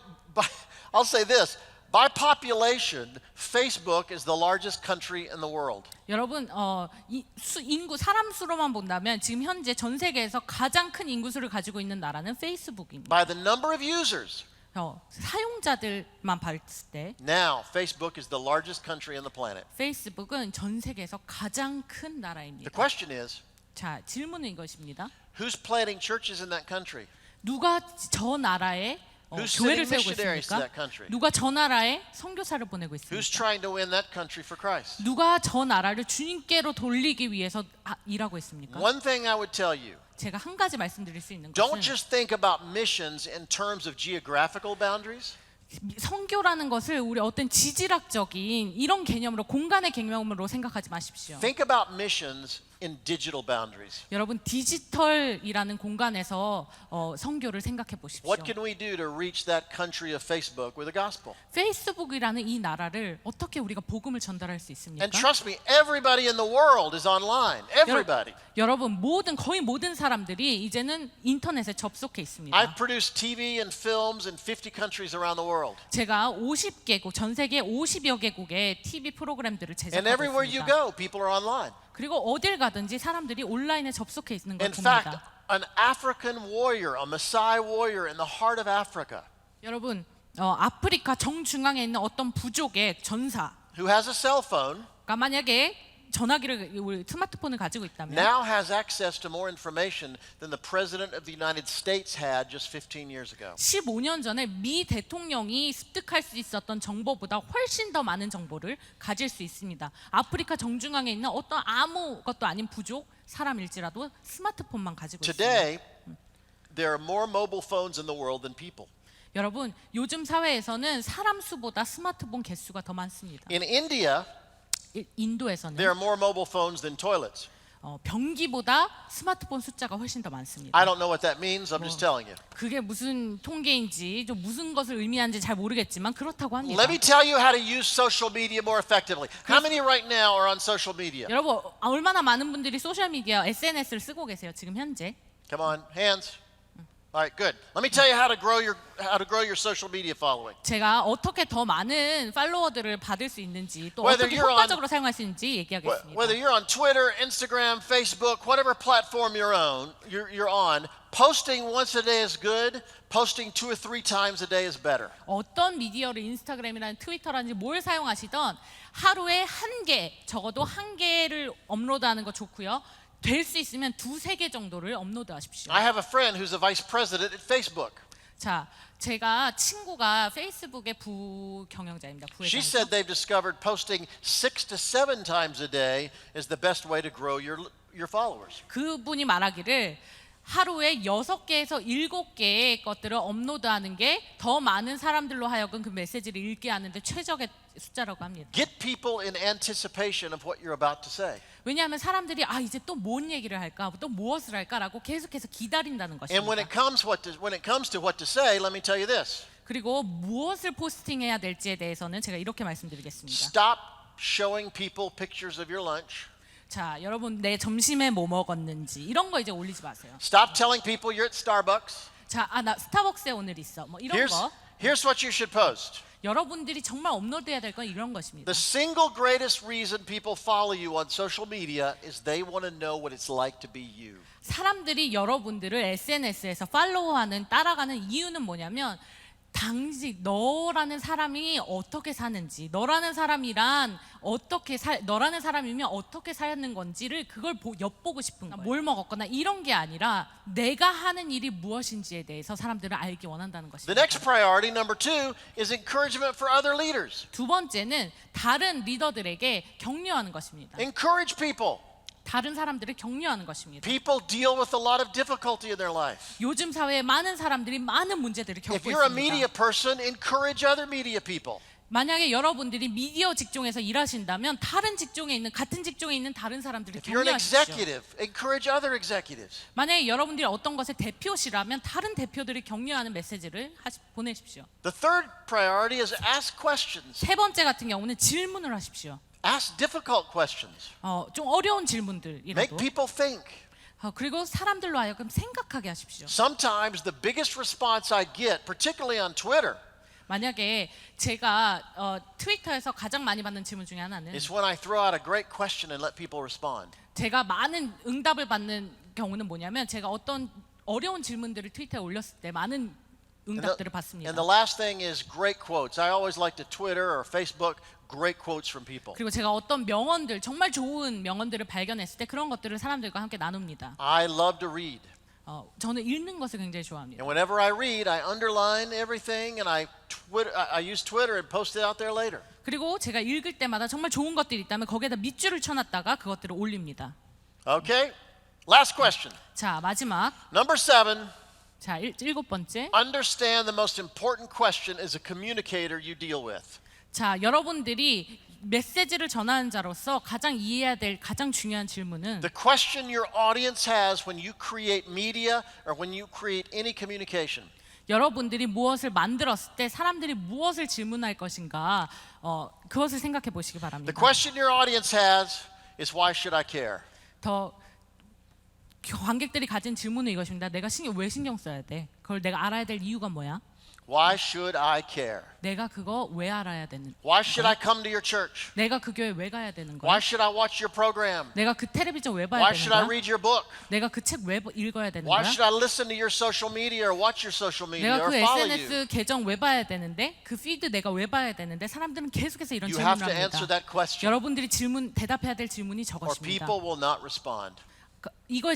I'll say this. By population, Facebook is the largest country in the world. 여러분 인구 사람 수로만 본다면 지금 현재 전 세계에서 가장 큰 인구 수를 가지고 있는 나라는 페이스북입니다. By the number of users, 사용자들만 봤을 때 now Facebook is the largest country on the planet. 페이스북은 전 세계에서 가장 큰 The 나라입니다. question is, 자, 질문은 이것입니다. who's planting churches in that country? 누가 저 나라에 Who's 교회를 sending 세우고 missionaries to 있습니까? that country? 누가 저 나라에 선교사를 보내고 Who's 있습니까? trying to win that country for Christ? 누가 저 나라를 주님께로 돌리기 위해서 일하고 있습니까? One thing I would tell you, 제가 한 가지 말씀드릴 수 있는 don't 것은 just think about missions in terms of geographical boundaries. 선교라는 것을 우리 어떤 지질학적인 이런 개념으로 공간의 개념으로 생각하지 마십시오. Think about missions in digital boundaries. 여러분 디지털이라는 공간에서 선교를 생각해 보십시오. What can we do to reach that country of Facebook with the gospel? 페이스북이라는 이 나라를 어떻게 우리가 복음을 전달할 수 있습니까? And trust me, everybody in the world is online. Everybody. 여러분 거의 모든 사람들이 이제는 인터넷에 접속해 있습니다. I've produced TV and films in 50 countries around the world. 제가 50개국 전 세계 50여 개국의 TV 프로그램들을 And everywhere you 제작하고 있습니다. go, people are online. 그리고 어딜 가든지 사람들이 온라인에 접속해 있는 걸 In fact, 봅니다. an African warrior, a Maasai warrior in the heart of Africa, 여러분 아프리카 정중앙에 있는 어떤 부족의 전사가 who has a cell phone, 만약에 전화기를 우리 스마트폰을 가지고 있다면 now has access to more information than the President of the United States had just 15 years ago. 15년 전에 미 대통령이 습득할 수 있었던 정보보다 훨씬 더 많은 정보를 가질 수 있습니다. 아프리카 정중앙에 있는 어떤 아무것도 아닌 부족 사람일지라도 스마트폰만 가지고 있습니다. Today, there are more mobile phones in the world than people. 여러분 요즘 사회에서는 사람 수보다 스마트폰 개수가 더 많습니다. In India, 인도에서는 there are more mobile phones than toilets. 변기보다 스마트폰 숫자가 훨씬 더 많습니다. I don't know what that means. I'm just telling you. 그게 무슨 통계인지 좀 무슨 것을 의미하는지 잘 모르겠지만 그렇다고 합니다. Let me tell you how to use social media more effectively. How many right now are on social media? 여러분 얼마나 많은 분들이 소셜 미디어 SNS를 쓰고 계세요 지금 현재? Come on, hands. All right, good. Let me tell you how to grow your social media following. 제가 어떻게 더 많은 팔로워들을 받을 수 있는지 또 Whether 어떻게 you're on- 효과적으로 사용할 수 있는지 얘기하겠습니다. Whether you're on Twitter, Instagram, Facebook, whatever platform you're on, posting once a day is good. Posting 2 or 3 times a day is better. 어떤 미디어를 인스타그램이라는 트위터라든지 뭘 사용하시던 하루에 한 개, 적어도 한 개를 업로드하는 거 좋고요. 될 수 있으면 2-3개 정도를 업로드하십시오. I have a friend who's a vice president at Facebook. 자, 제가 친구가 페이스북의 부경영자입니다. She 부회장이죠. said they've discovered posting 6 to 7 times a day is the best way to grow your followers. 그분이 말하기를 하루에 6개에서 7개의 것들을 업로드하는 게 더 많은 사람들로 하여금 그 메시지를 읽게 하는데 최적의 숫자라고 합니다. Get people in anticipation of what you're about to say. 왜냐하면 사람들이 이제 또 뭔 얘기를 할까, 또 무엇을 할까라고 계속해서 기다린다는 And when 것입니다. it comes to what to say, let me tell you this. 그리고 무엇을 포스팅해야 될지에 대해서는 제가 이렇게 말씀드리겠습니다. Stop showing people pictures of your lunch. 자, 여러분 내 점심에 뭐 먹었는지 이런 거 이제 올리지 마세요. Stop telling people you're at Starbucks. 자, 나 스타벅스에 오늘 있어. 뭐 이런 거. Here's what you should post. 여러분들이 정말 업로드해야 될 건 이런 것입니다. The single greatest reason people follow you on social media is they want to know what it's like to be you. 사람들이 여러분들을 SNS에서 팔로우하는 따라가는 이유는 뭐냐면 당시 너라는 사람이 어떻게 사는지, 너라는 사람이란 너라는 사람이면 어떻게 사는 건지를 그걸 엿보고 싶은 거예요. 뭘 먹었거나 이런 게 아니라 내가 하는 일이 무엇인지에 대해서 사람들을 알기 원한다는 The 것입니다. next priority, number 2, is encouragement for other leaders. 두 번째는 다른 리더들에게 격려하는 것입니다. Encourage people. 다른 사람들을 격려하는 것입니다. People deal with a lot of difficulty in their life. 요즘 사회에 많은 사람들이 많은 문제들을 If 겪고 you're a media 있습니다. person, encourage other media people. 만약에 여러분들이 미디어 직종에서 일하신다면 다른 직종에 있는 같은 직종에 있는 다른 사람들을 If you're an 격려하십시오. executive, encourage other executives. 만약에 여러분들이 어떤 것의 대표시라면 다른 대표들을 격려하는 메시지를 보내십시오. The third priority is ask questions. 세 번째 같은 경우는 질문을 하십시오. Ask difficult questions. 좀 어려운 Make 질문들이라도. people think. 그리고 사람들로 하여금 생각하게 하십시오. Sometimes the biggest response I get, particularly on Twitter, 만약에 제가 트위터에서 가장 많이 받는 질문 중에 하나는 is when I throw out a great question and let people respond. 제가 많은 응답을 받는 경우는 뭐냐면 제가 어떤 어려운 질문들을 트위터에 올렸을 때 많은 응답들을 받습니다. And the last thing is great quotes. I always like to Twitter or Facebook great quotes from people. 그리고 제가 어떤 명언들, 정말 좋은 명언들을 발견했을 때 그런 것들을 사람들과 함께 나눕니다. I love to read. 저는 읽는 것을 굉장히 좋아합니다. And whenever I read, I underline everything and I use Twitter and post it out there later. 그리고 제가 읽을 때마다 정말 좋은 것들이 있다면 거기에다 밑줄을 쳐놨다가 그것들을 올립니다. Okay? Last question. 자, 마지막. Number 7, 자, 일곱 번째. understand the most important question as a communicator you deal with. 자, 여러분들이 메시지를 전하는 자로서 가장 이해해야 될 가장 중요한 질문은 The question your audience has when you create media or when you create any communication. 여러분들이 무엇을 만들었을 때 사람들이 무엇을 질문할 것인가 그것을 생각해 보시기 바랍니다. The question your audience has is why should I care? 더 관객들이 가진 질문은 이것입니다. 내가 왜 신경 써야 돼? 그걸 내가 알아야 될 이유가 뭐야? Why should I care? 내가 그거 왜 알아야 되는? Why should I come to your church? 내가 그 교회 왜 가야 되는 Why 거야? should I watch your program? 내가 그 텔레비전 왜 봐야 Why 되는 should I 거야? read your book? 내가 그 책 왜 읽어야 되는 Why 거야? should I listen to your social media or watch your social media 내가 or 그 follow SNS you? 계정 왜 봐야 되는데 그 피드 내가 왜 봐야 되는데 사람들은 계속해서 이런 You have 질문을 to answer 합니다. that question 여러분들이 대답해야 될 질문이 or 저것입니다. people will not respond. 이거에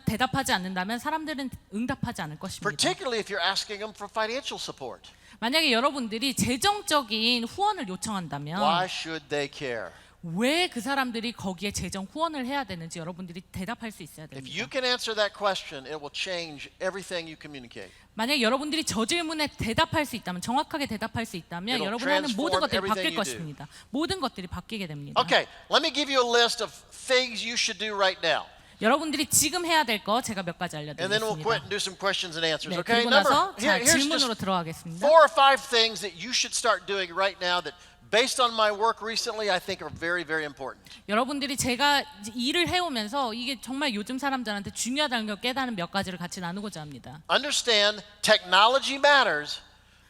대답하지 않는다면 사람들은 응답하지 않을 것입니다. Particularly if you're asking them for financial support. 만약에 여러분들이 재정적인 후원을 Why 요청한다면 should they care? 왜 그 사람들이 거기에 재정 후원을 해야 되는지 여러분들이 대답할 수 있어야 If you 됩니다. can answer that question, it will change everything you communicate. 만약에 여러분들이 저 질문에 대답할 수 있다면 정확하게 대답할 수 있다면 It'll 여러분이 하는 모든 transform 것들이 바뀔 everything you do. 것입니다. 모든 것들이 바뀌게 됩니다. Okay, let me give you a list of things you should do right now. 여러분들이 지금 해야 될 거 제가 몇 가지 And then we'll quit 알려드리겠습니다. and do some questions and answers. 네, Okay, 그리고 나서 here's 질문으로 just 들어가겠습니다. 4 or 5 things that you should start doing right now that based on my work recently I think are very, very important. 여러분들이 제가 이제 일을 해오면서 이게 정말 요즘 사람들한테 중요하다는 걸 깨닫는 몇 가지를 같이 나누고자 합니다. Understand technology matters,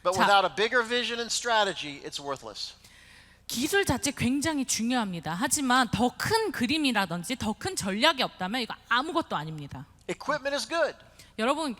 but 자. without a bigger vision and strategy, it's worthless. 기술 자체 굉장히 중요합니다. 하지만 더 큰 그림이라든지 더 큰 전략이 없다면 이거 아무것도 아닙니다. Equipment is good. 여러분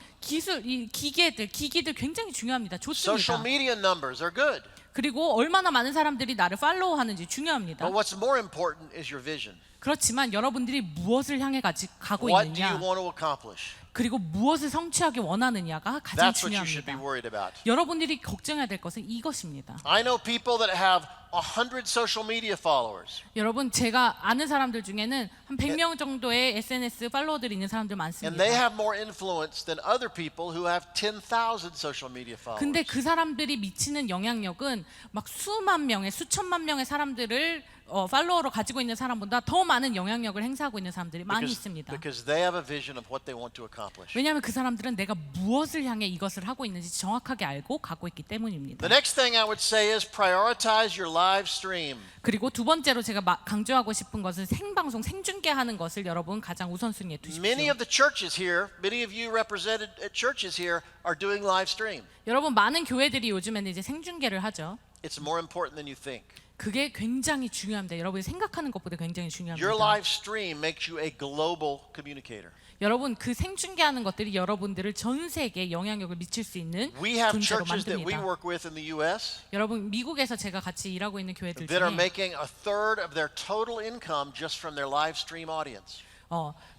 이 기기들 굉장히 중요합니다. Social 좋습니다. media numbers are good. 그리고 얼마나 많은 사람들이 나를 팔로우하는지 중요합니다. But what's more important is your vision. 그렇지만 여러분들이 무엇을 향해 가고 What do you 있느냐, want to accomplish? 그리고 무엇을 성취하기 원하느냐가 가장 That's what you should be 중요합니다. worried about. 여러분들이 걱정해야 될 것은 이것입니다. I know people that have 100 social media followers. 여러분 제가 아는 사람들 중에는 한 100명 정도의 SNS 팔로워들이 있는 사람들 And 많습니다. they have more influence than other people who have 10,000 social media followers. 근데 그 사람들이 미치는 영향력은 막 수만 명의 수천만 명의 사람들을 팔로워로 가지고 있는 사람보다 더 많은 영향력을 행사하고 있는 사람들이 많이 있습니다. Because they have a vision of what they want to accomplish. 왜냐하면 그 사람들은 내가 무엇을 향해 이것을 하고 있는지 정확하게 알고 가고 있기 때문입니다. The next thing I would say is prioritize your live stream. 그리고 두 번째로 제가 강조하고 싶은 것은 생방송, 생중계하는 것을 여러분 가장 우선순위에 두십시오. Many of the churches here, many of you represented at churches here are doing live stream. 여러분 많은 교회들이 요즘에는 이제 생중계를 하죠. It's more important than you think. 그게 굉장히 중요합니다. 여러분이 생각하는 것보다 굉장히 Your 중요합니다. live stream makes you a global communicator. 여러분 그 생중계하는 것들이 여러분들을 전 세계에 영향력을 미칠 수 있는 We have 존재로 churches that we 만듭니다. work with in the U.S. 여러분 미국에서 제가 같이 일하고 있는 교회들 that are 중에 making a third of their total income just from their live stream audience.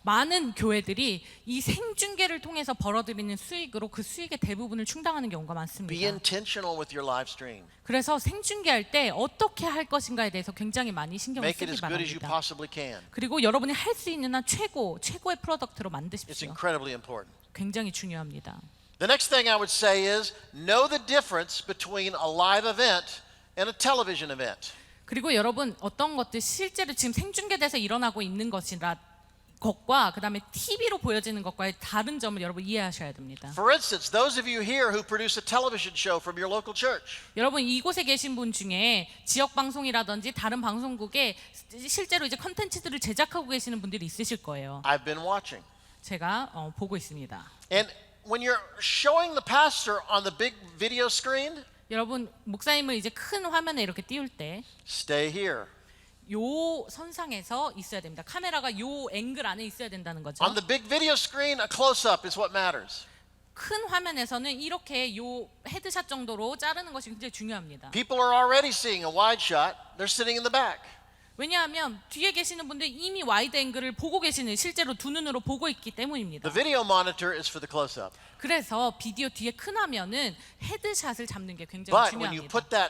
많은 교회들이 이 생중계를 통해서 벌어들이는 수익으로 그 수익의 대부분을 충당하는 경우가 Be 많습니다. intentional with your live stream. 그래서 생중계할 때 어떻게 할 것인가에 대해서 굉장히 많이 신경을 Make it 쓰기 as good as you 바랍니다. possibly can. 그리고 여러분이 할 수 있는 한 최고의 프로덕트로 It's 만드십시오. incredibly important. 굉장히 중요합니다. The next thing I would say is know the difference between a live event and a television event. 그리고 여러분 어떤 것들 실제로 지금 생중계돼서 일어나고 있는 것과 그다음에 TV로 보여지는 것과의 다른 점을 여러분 이해하셔야 됩니다. For instance, those of you here who produce a television show from your local church. 여러분 이곳에 계신 분 중에 지역 방송이라든지 다른 방송국에 실제로 이제 컨텐츠들을 제작하고 계시는 분들이 있으실 거예요. I've been watching. 제가 보고 있습니다. And when you're showing the pastor on the big video screen, 여러분 목사님을 이제 큰 화면에 이렇게 띄울 때 stay here. 요 선상에서 있어야 됩니다. 카메라가 요 앵글 안에 있어야 된다는 거죠. On the big video screen, a close-up is what matters. 큰 화면에서는 이렇게 요 헤드샷 정도로 자르는 것이 굉장히 중요합니다. People are already seeing a wide shot. They're sitting in the back. 왜냐하면 뒤에 계시는 분들 이미 와이드 앵글을 보고 계시는 실제로 두 눈으로 보고 있기 때문입니다. The video monitor is for the close-up. 그래서 비디오 뒤에 큰 화면은 헤드샷을 잡는 게 굉장히 But when you 중요합니다.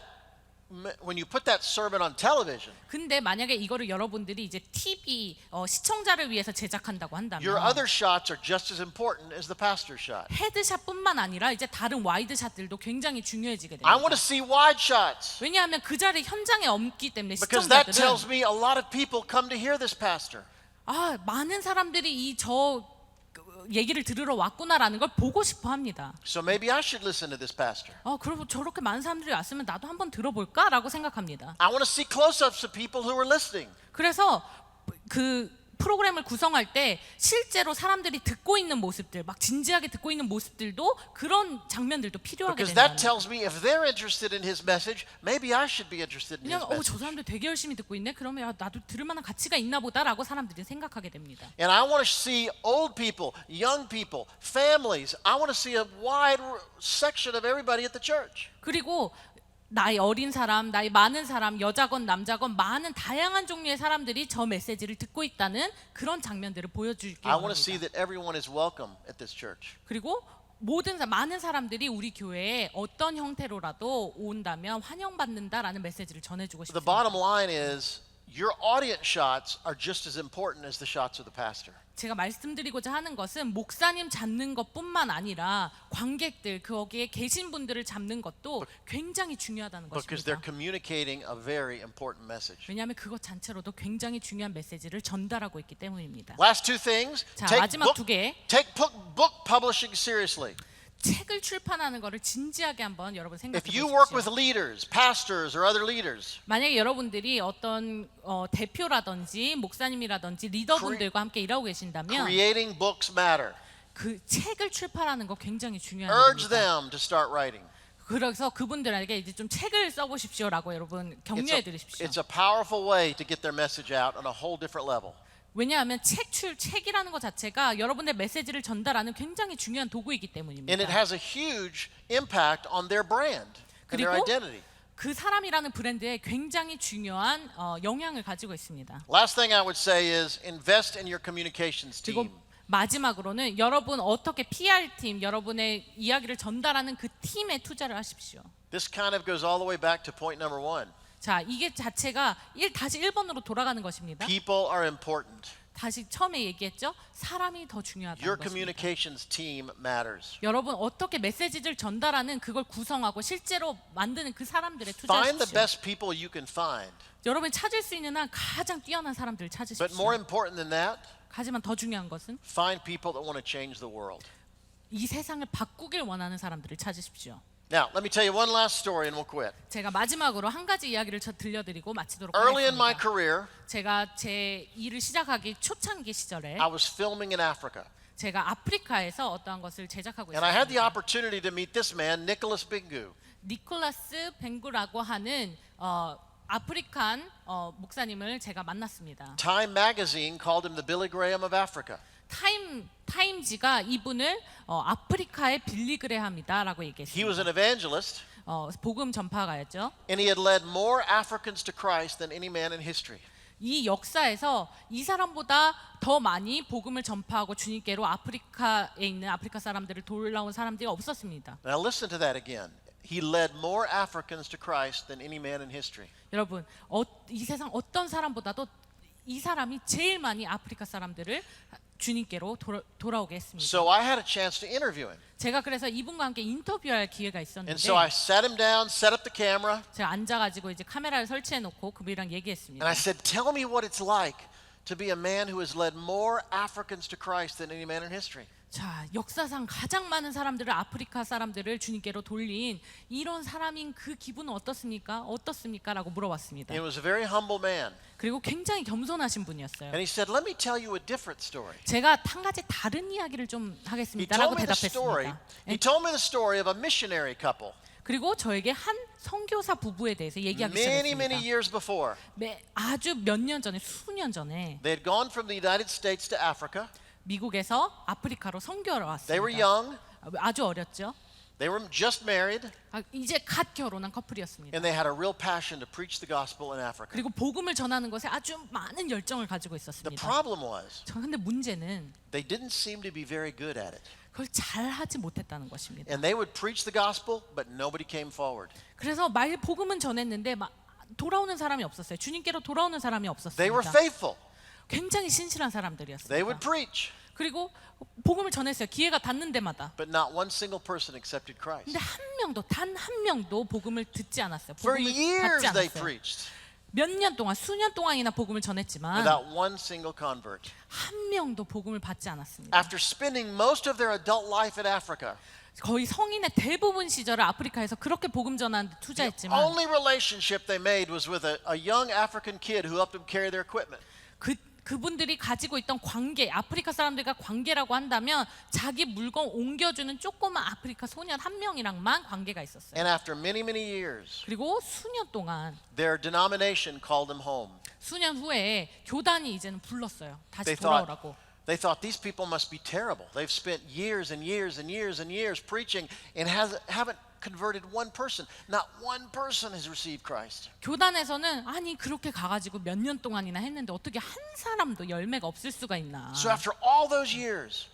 put that sermon on television, 근데 만약에 이거를 여러분들이 이제 TV 시청자를 위해서 제작한다고 your 한다면 other shots are just as important as the pastor's shot. 헤드샷뿐만 아니라 이제 다른 와이드 샷들도 굉장히 중요해지게 I want to 됩니다. see wide shots 왜냐하면 그 자리 현장에 없기 때문에 because that tells 시청자들은 me a lot of people come to hear this pastor. 많은 사람들이 저 얘기를 들으러 왔구나라는 걸 보고 싶어 합니다. So maybe I should listen to this pastor. 그리고 저렇게 많은 사람들이 왔으면 나도 한번 들어볼까라고 생각합니다. I want to see close-ups of people who are listening. 그래서 그 프로그램을 구성할 때 실제로 사람들이 듣고 있는 모습들, 막 진지하게 듣고 있는 모습들도 그런 장면들도 필요하게 Because that 된다. tells me if they're interested in his message, maybe I should be interested in his 왜냐면 저 message. 사람들 되게 열심히 듣고 있네. 그러면 나도 들을 만한 가치가 있나 보다라고 사람들이 생각하게 됩니다. And I want to see old people, young people, families. I want to see a wide section of everybody at the church. 그리고 나이 어린 사람, 나이 많은 사람, 여자건 남자건 많은 다양한 종류의 사람들이 저 메시지를 듣고 있다는 그런 장면들을 보여주기 I want to see 원합니다. that everyone is welcome at this church. 그리고 많은 사람들이 우리 교회에 어떤 형태로라도 온다면 환영받는다라는 메시지를 전해주고 The 싶습니다. bottom line is your audience shots are just as important as the shots of the pastor. 제가 말씀드리고자 하는 것은 목사님 잡는 것뿐만 아니라 관객들 거기에 계신 분들을 잡는 것도 굉장히 중요하다는 Because they're 것입니다. communicating a very important message. 왜냐하면 그것 자체로도 굉장히 중요한 메시지를 전달하고 있기 때문입니다. Last two things. 자, 마지막 두 개. Take book publishing seriously. 책을 출판하는 것을 진지하게 한번 여러분 생각해 If you work with 보십시오. leaders, pastors, or other leaders, 만약에 여러분들이 어떤 대표라든지 목사님이라든지 리더분들과 함께 일하고 계신다면 creating books matter. 그 책을 출판하는 거 굉장히 중요한 Urge 일입니다. them to start writing. 그래서 그분들에게 이제 좀 책을 써보십시오라고 여러분 격려해 드리십시오. It's a powerful way to get their message out on a whole different level. 왜냐하면 책이라는 것 자체가 여러분의 메시지를 전달하는 굉장히 중요한 도구이기 때문입니다. And it has a huge impact on their brand and their 그리고 identity. 그 사람이라는 브랜드에 굉장히 중요한 영향을 가지고 있습니다. Last thing I would say is invest in your communications 그리고 team. 마지막으로는 여러분 어떻게 PR팀, 여러분의 이야기를 전달하는 그 팀에 투자를 하십시오. This kind of goes all the way back to point number 1. 자, 이게 자체가 다시 1번으로 돌아가는 것입니다. People are important. 다시 처음에 얘기했죠. 사람이 더 중요하다는 Your 것입니다. communications team matters. 여러분 어떻게 메시지를 전달하는 그걸 구성하고 실제로 만드는 그 사람들에 Find the 투자하십시오. best people you can find. 여러분이 찾을 수 있는 한 가장 뛰어난 사람들을 But 찾으십시오. more important than that, 하지만 더 중요한 것은 find people that want to change the world. 이 세상을 바꾸길 원하는 사람들을 찾으십시오. Now, let me tell you one last story and we'll quit. 제가 마지막으로 한 가지 이야기를 들려드리고 마치도록 Early in my 하겠습니다. career, 제가 제 일을 시작하기 초창기 시절에 I was filming in Africa. 제가 아프리카에서 어떠한 것을 제작하고 And I had the 있었습니다. opportunity to meet this man, Nicholas Bingu. 니콜라스 뱅구라고 하는 아프리칸 목사님을 제가 만났습니다. Time magazine called him the Billy Graham of Africa. 타임지가 이분을 아프리카의 빌리 그레함이다라고 He was 얘기했습니다. an evangelist, 복음 전파가였죠. and he had led more Africans to Christ than any man in history. 이 역사에서 이 사람보다 더 많이 복음을 전파하고 주님께로 아프리카에 있는 아프리카 사람들을 돌아온 사람들이 없었습니다. Now listen to that again. He led more Africans to Christ than any man in history. 여러분, 이 세상 어떤 사람보다도 이 사람이 제일 많이 아프리카 사람들을 주님께로 돌아오게 했습니다. So I had a chance to interview him. 제가 그래서 이분과 함께 인터뷰할 기회가 있었는데 And so I sat him down, set up the camera, 제가 앉아가지고 이제 카메라를 설치해놓고 그분이랑 얘기했습니다. and I said, "Tell me what it's like to be a man who has led more Africans to Christ than any man in history." 자, 역사상 가장 많은 사람들을 아프리카 사람들을 주님께로 돌린 이런 사람인 그 기분은 어떻습니까? 어떻습니까? 라고 물어봤습니다. He was a very humble man. 그리고 굉장히 겸손하신 분이었어요. And he said, "Let me tell you a different story." 제가 한 가지 다른 이야기를 좀 He 하겠습니다라고 told me the story. 대답했습니다. He told me the story of a missionary couple 그리고 저에게 한 선교사 부부에 대해서 얘기하기 many 시작했습니다. years before. 아주 몇 년 전에, 수년 전에 They had gone from the United States to Africa. 미국에서 아프리카로 선교를 They were 왔습니다. young. 아주 어렸죠. They were just married, 이제 갓 결혼한 커플이었습니다. and they had a real passion to preach the gospel in Africa. 그리고 복음을 전하는 것에 아주 많은 열정을 가지고 The 있었습니다. problem was 근데 문제는 they didn't seem to be very good at it. 그걸 잘하지 못했다는 것입니다. And they would preach the gospel, but nobody came forward. 그래서 복음은 전했는데 돌아오는 사람이 없었어요. 주님께로 돌아오는 사람이 They were 없었습니다. faithful. 굉장히 신실한 They 사람들이었습니다. would preach, 그리고 복음을 전했어요. 기회가 닿는 데마다. but not one single person accepted Christ. 근데 단 한 명도 복음을 듣지 않았어요. For 복음을 years 받지 they 않았어요. preached 몇 년 동안, 수년 동안이나 복음을 전했지만 without one single convert. 한 명도 복음을 받지 않았습니다. After spending most of their adult life in Africa, 거의 성인의 대부분 시절을 아프리카에서 그렇게 복음 전하는 데 the 투자했지만 only relationship they made was with a young African kid who helped them carry their equipment. 그분들이 가지고 있던 관계, 아프리카 사람들과 관계라고 한다면 자기 물건 옮겨주는 조그만 아프리카 소년 한 명이랑만 관계가 있었어요. And after many years, 그리고 수년 동안, their denomination called them home. 수년 후에 교단이 이제는 불렀어요. 다시 They 돌아오라고. thought these people must be terrible. They've spent years and years and years and years preaching and haven't converted one person. Not one person has received Christ. 교단에서는 아니 그렇게 가가지고 몇 년 동안이나 했는데 어떻게 한 사람도 열매가 없을 수가 있나. So after all those years,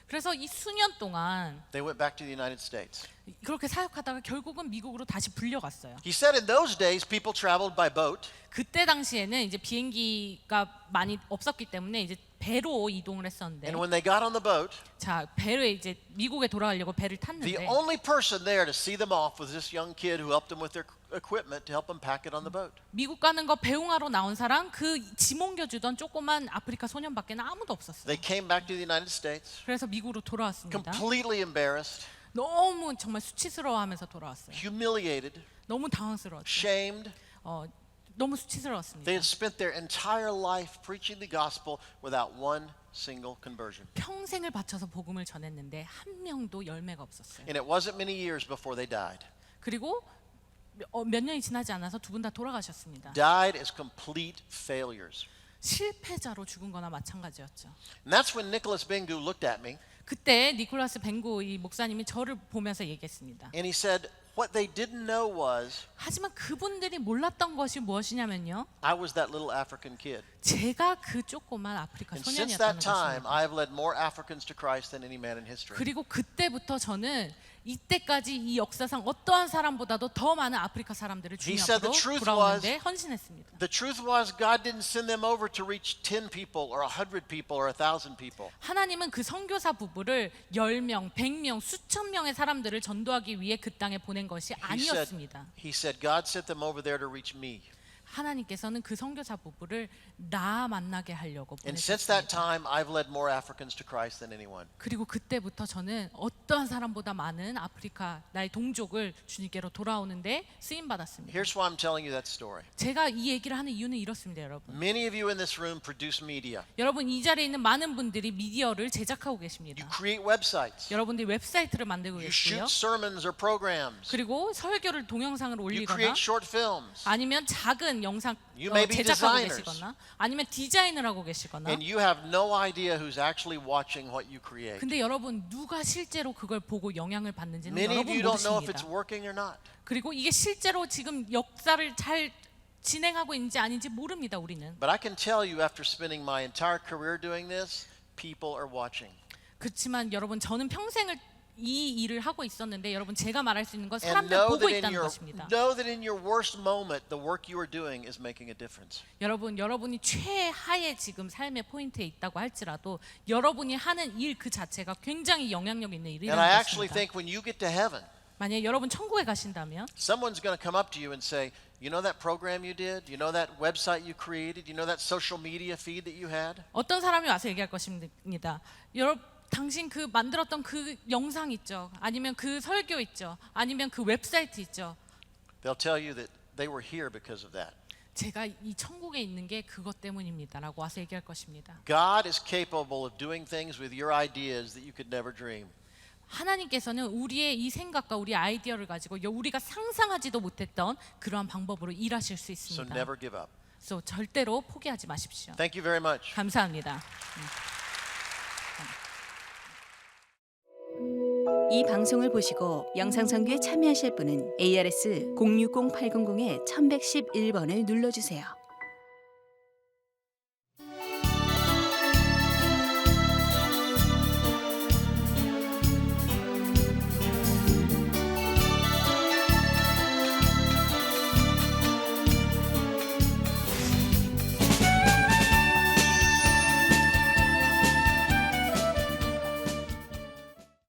그래서 이 수년 동안 they went back to the United States. 그렇게 사역하다가 결국은 미국으로 다시 불려갔어요. He said in those days people traveled by boat. 그때 당시에는 이제 비행기가 많이 없었기 때문에 이제 배로 이동을 했었는데, And when they got on the boat, 자 배를 이제 미국에 돌아가려고 배를 the 탔는데 only person there to see them off was this young kid who helped them with their equipment to help them pack it on the boat. 미국 가는 거 배웅하러 나온 사람 그 짐 옮겨주던 조그만 아프리카 소년밖에는 아무도 없었어요. They came back to the United States 그래서 미국으로 돌아왔습니다. completely embarrassed, 너무 정말 수치스러워하면서 돌아왔어요. humiliated, 너무 당황스러웠죠. shamed. 너무 수치스러웠습니다. They had spent their entire life preaching the gospel without one single conversion. 평생을 바쳐서 복음을 전했는데 한 명도 열매가 없었어요. And it wasn't many years before they died. 그리고 몇 년이 지나지 않아서 두 분 다 돌아가셨습니다. Died as complete failures. 실패자로 죽은 거나 마찬가지였죠. And that's when Nicholas Bengu looked at me 그때 니콜라스 벤고 이 목사님이 저를 보면서 얘기했습니다. and he said, what they didn't know was 하지만 그분들이 몰랐던 것이 무엇이냐면요. I was that little African kid. 제가 그 조그만 아프리카 And since 소년이었다는 that time, 것입니다. I have led more Africans to Christ than any man in history. 그리고 그때부터 저는 이때까지 이 역사상 어떠한 사람보다도 더 많은 아프리카 사람들을 주님 He said 앞으로 the truth 돌아오는데 헌신했습니다. The truth was God didn't send them over to reach 10 people or 100 people or 1,000 people. 하나님은 그 선교사 부부를 10명, 100명, 수천 명의 사람들을 전도하기 위해 그 땅에 보낸 것이 아니었습니다. He said God sent them over there to reach me. 하나님께서는 그 선교사 부부를 나 만나게 하려고 And since that 보내셨습니다. time, I've led more Africans to Christ than anyone. 그리고 그때부터 저는 어떠한 사람보다 많은 아프리카 나의 동족을 주님께로 돌아오는데 쓰임 받았습니다. Here's why I'm telling you that story. 제가 이 얘기를 하는 이유는 이렇습니다, 여러분. Many of you in this room produce media. 여러분 이 자리에 있는 많은 분들이 미디어를 제작하고 You 계십니다. create websites. 여러분들이 웹사이트를 만들고 You 계시고요. shoot sermons or programs. 그리고 설교를 동영상으로 You 올리거나 create short films. 아니면 작은 영상 You may be 제작하고 designers. 계시거나 아니면 디자인을 하고 계시거나. And you have no idea who's actually watching what you create. 근데 여러분 누가 실제로 그걸 보고 영향을 받는지는 Many of 여러분 you don't know if it's 모르십니다. working or not. 그리고 이게 실제로 지금 역사를 잘 진행하고 있는지 아닌지 모릅니다, 우리는. But I can tell you after spending my entire career doing this, people are watching. 그렇지만 여러분 저는 평생을 이 일을 하고 있었는데 여러분 제가 말할 수 있는 건 And 사람들 know 보고 that 있다는 것입니다. know that in your worst moment, the work you are doing is making a difference. 여러분이 최하의 지금 삶의 포인트에 있다고 할지라도 여러분이 하는 일 그 자체가 굉장히 영향력 있는 And 일이라는 I actually 것입니다. think when you get to heaven, 만약에 여러분 천국에 가신다면 someone's going to come up to you and say, you know that program you did? You know that website you created? You know that social media feed that you had? 어떤 사람이 와서 얘기할 것입니다. 여러분 당신 그 만들었던 그 영상 있죠? 아니면 그 설교 있죠? 아니면 그 웹사이트 있죠? They'll tell you that they were here because of that. 제가 이 천국에 있는 게 그것 때문입니다라고 와서 얘기할 것입니다. God is capable of doing things with your ideas that you could never dream. 하나님께서는 우리의 이 생각과 우리 아이디어를 가지고 우리가 상상하지도 못했던 그러한 방법으로 일하실 수 So 있습니다. never give up. 그래서 절대로 포기하지 마십시오. Thank you very much. 감사합니다. 이 방송을 보시고 영상 선교에 참여하실 분은 ARS 060-800-1111번을 눌러주세요.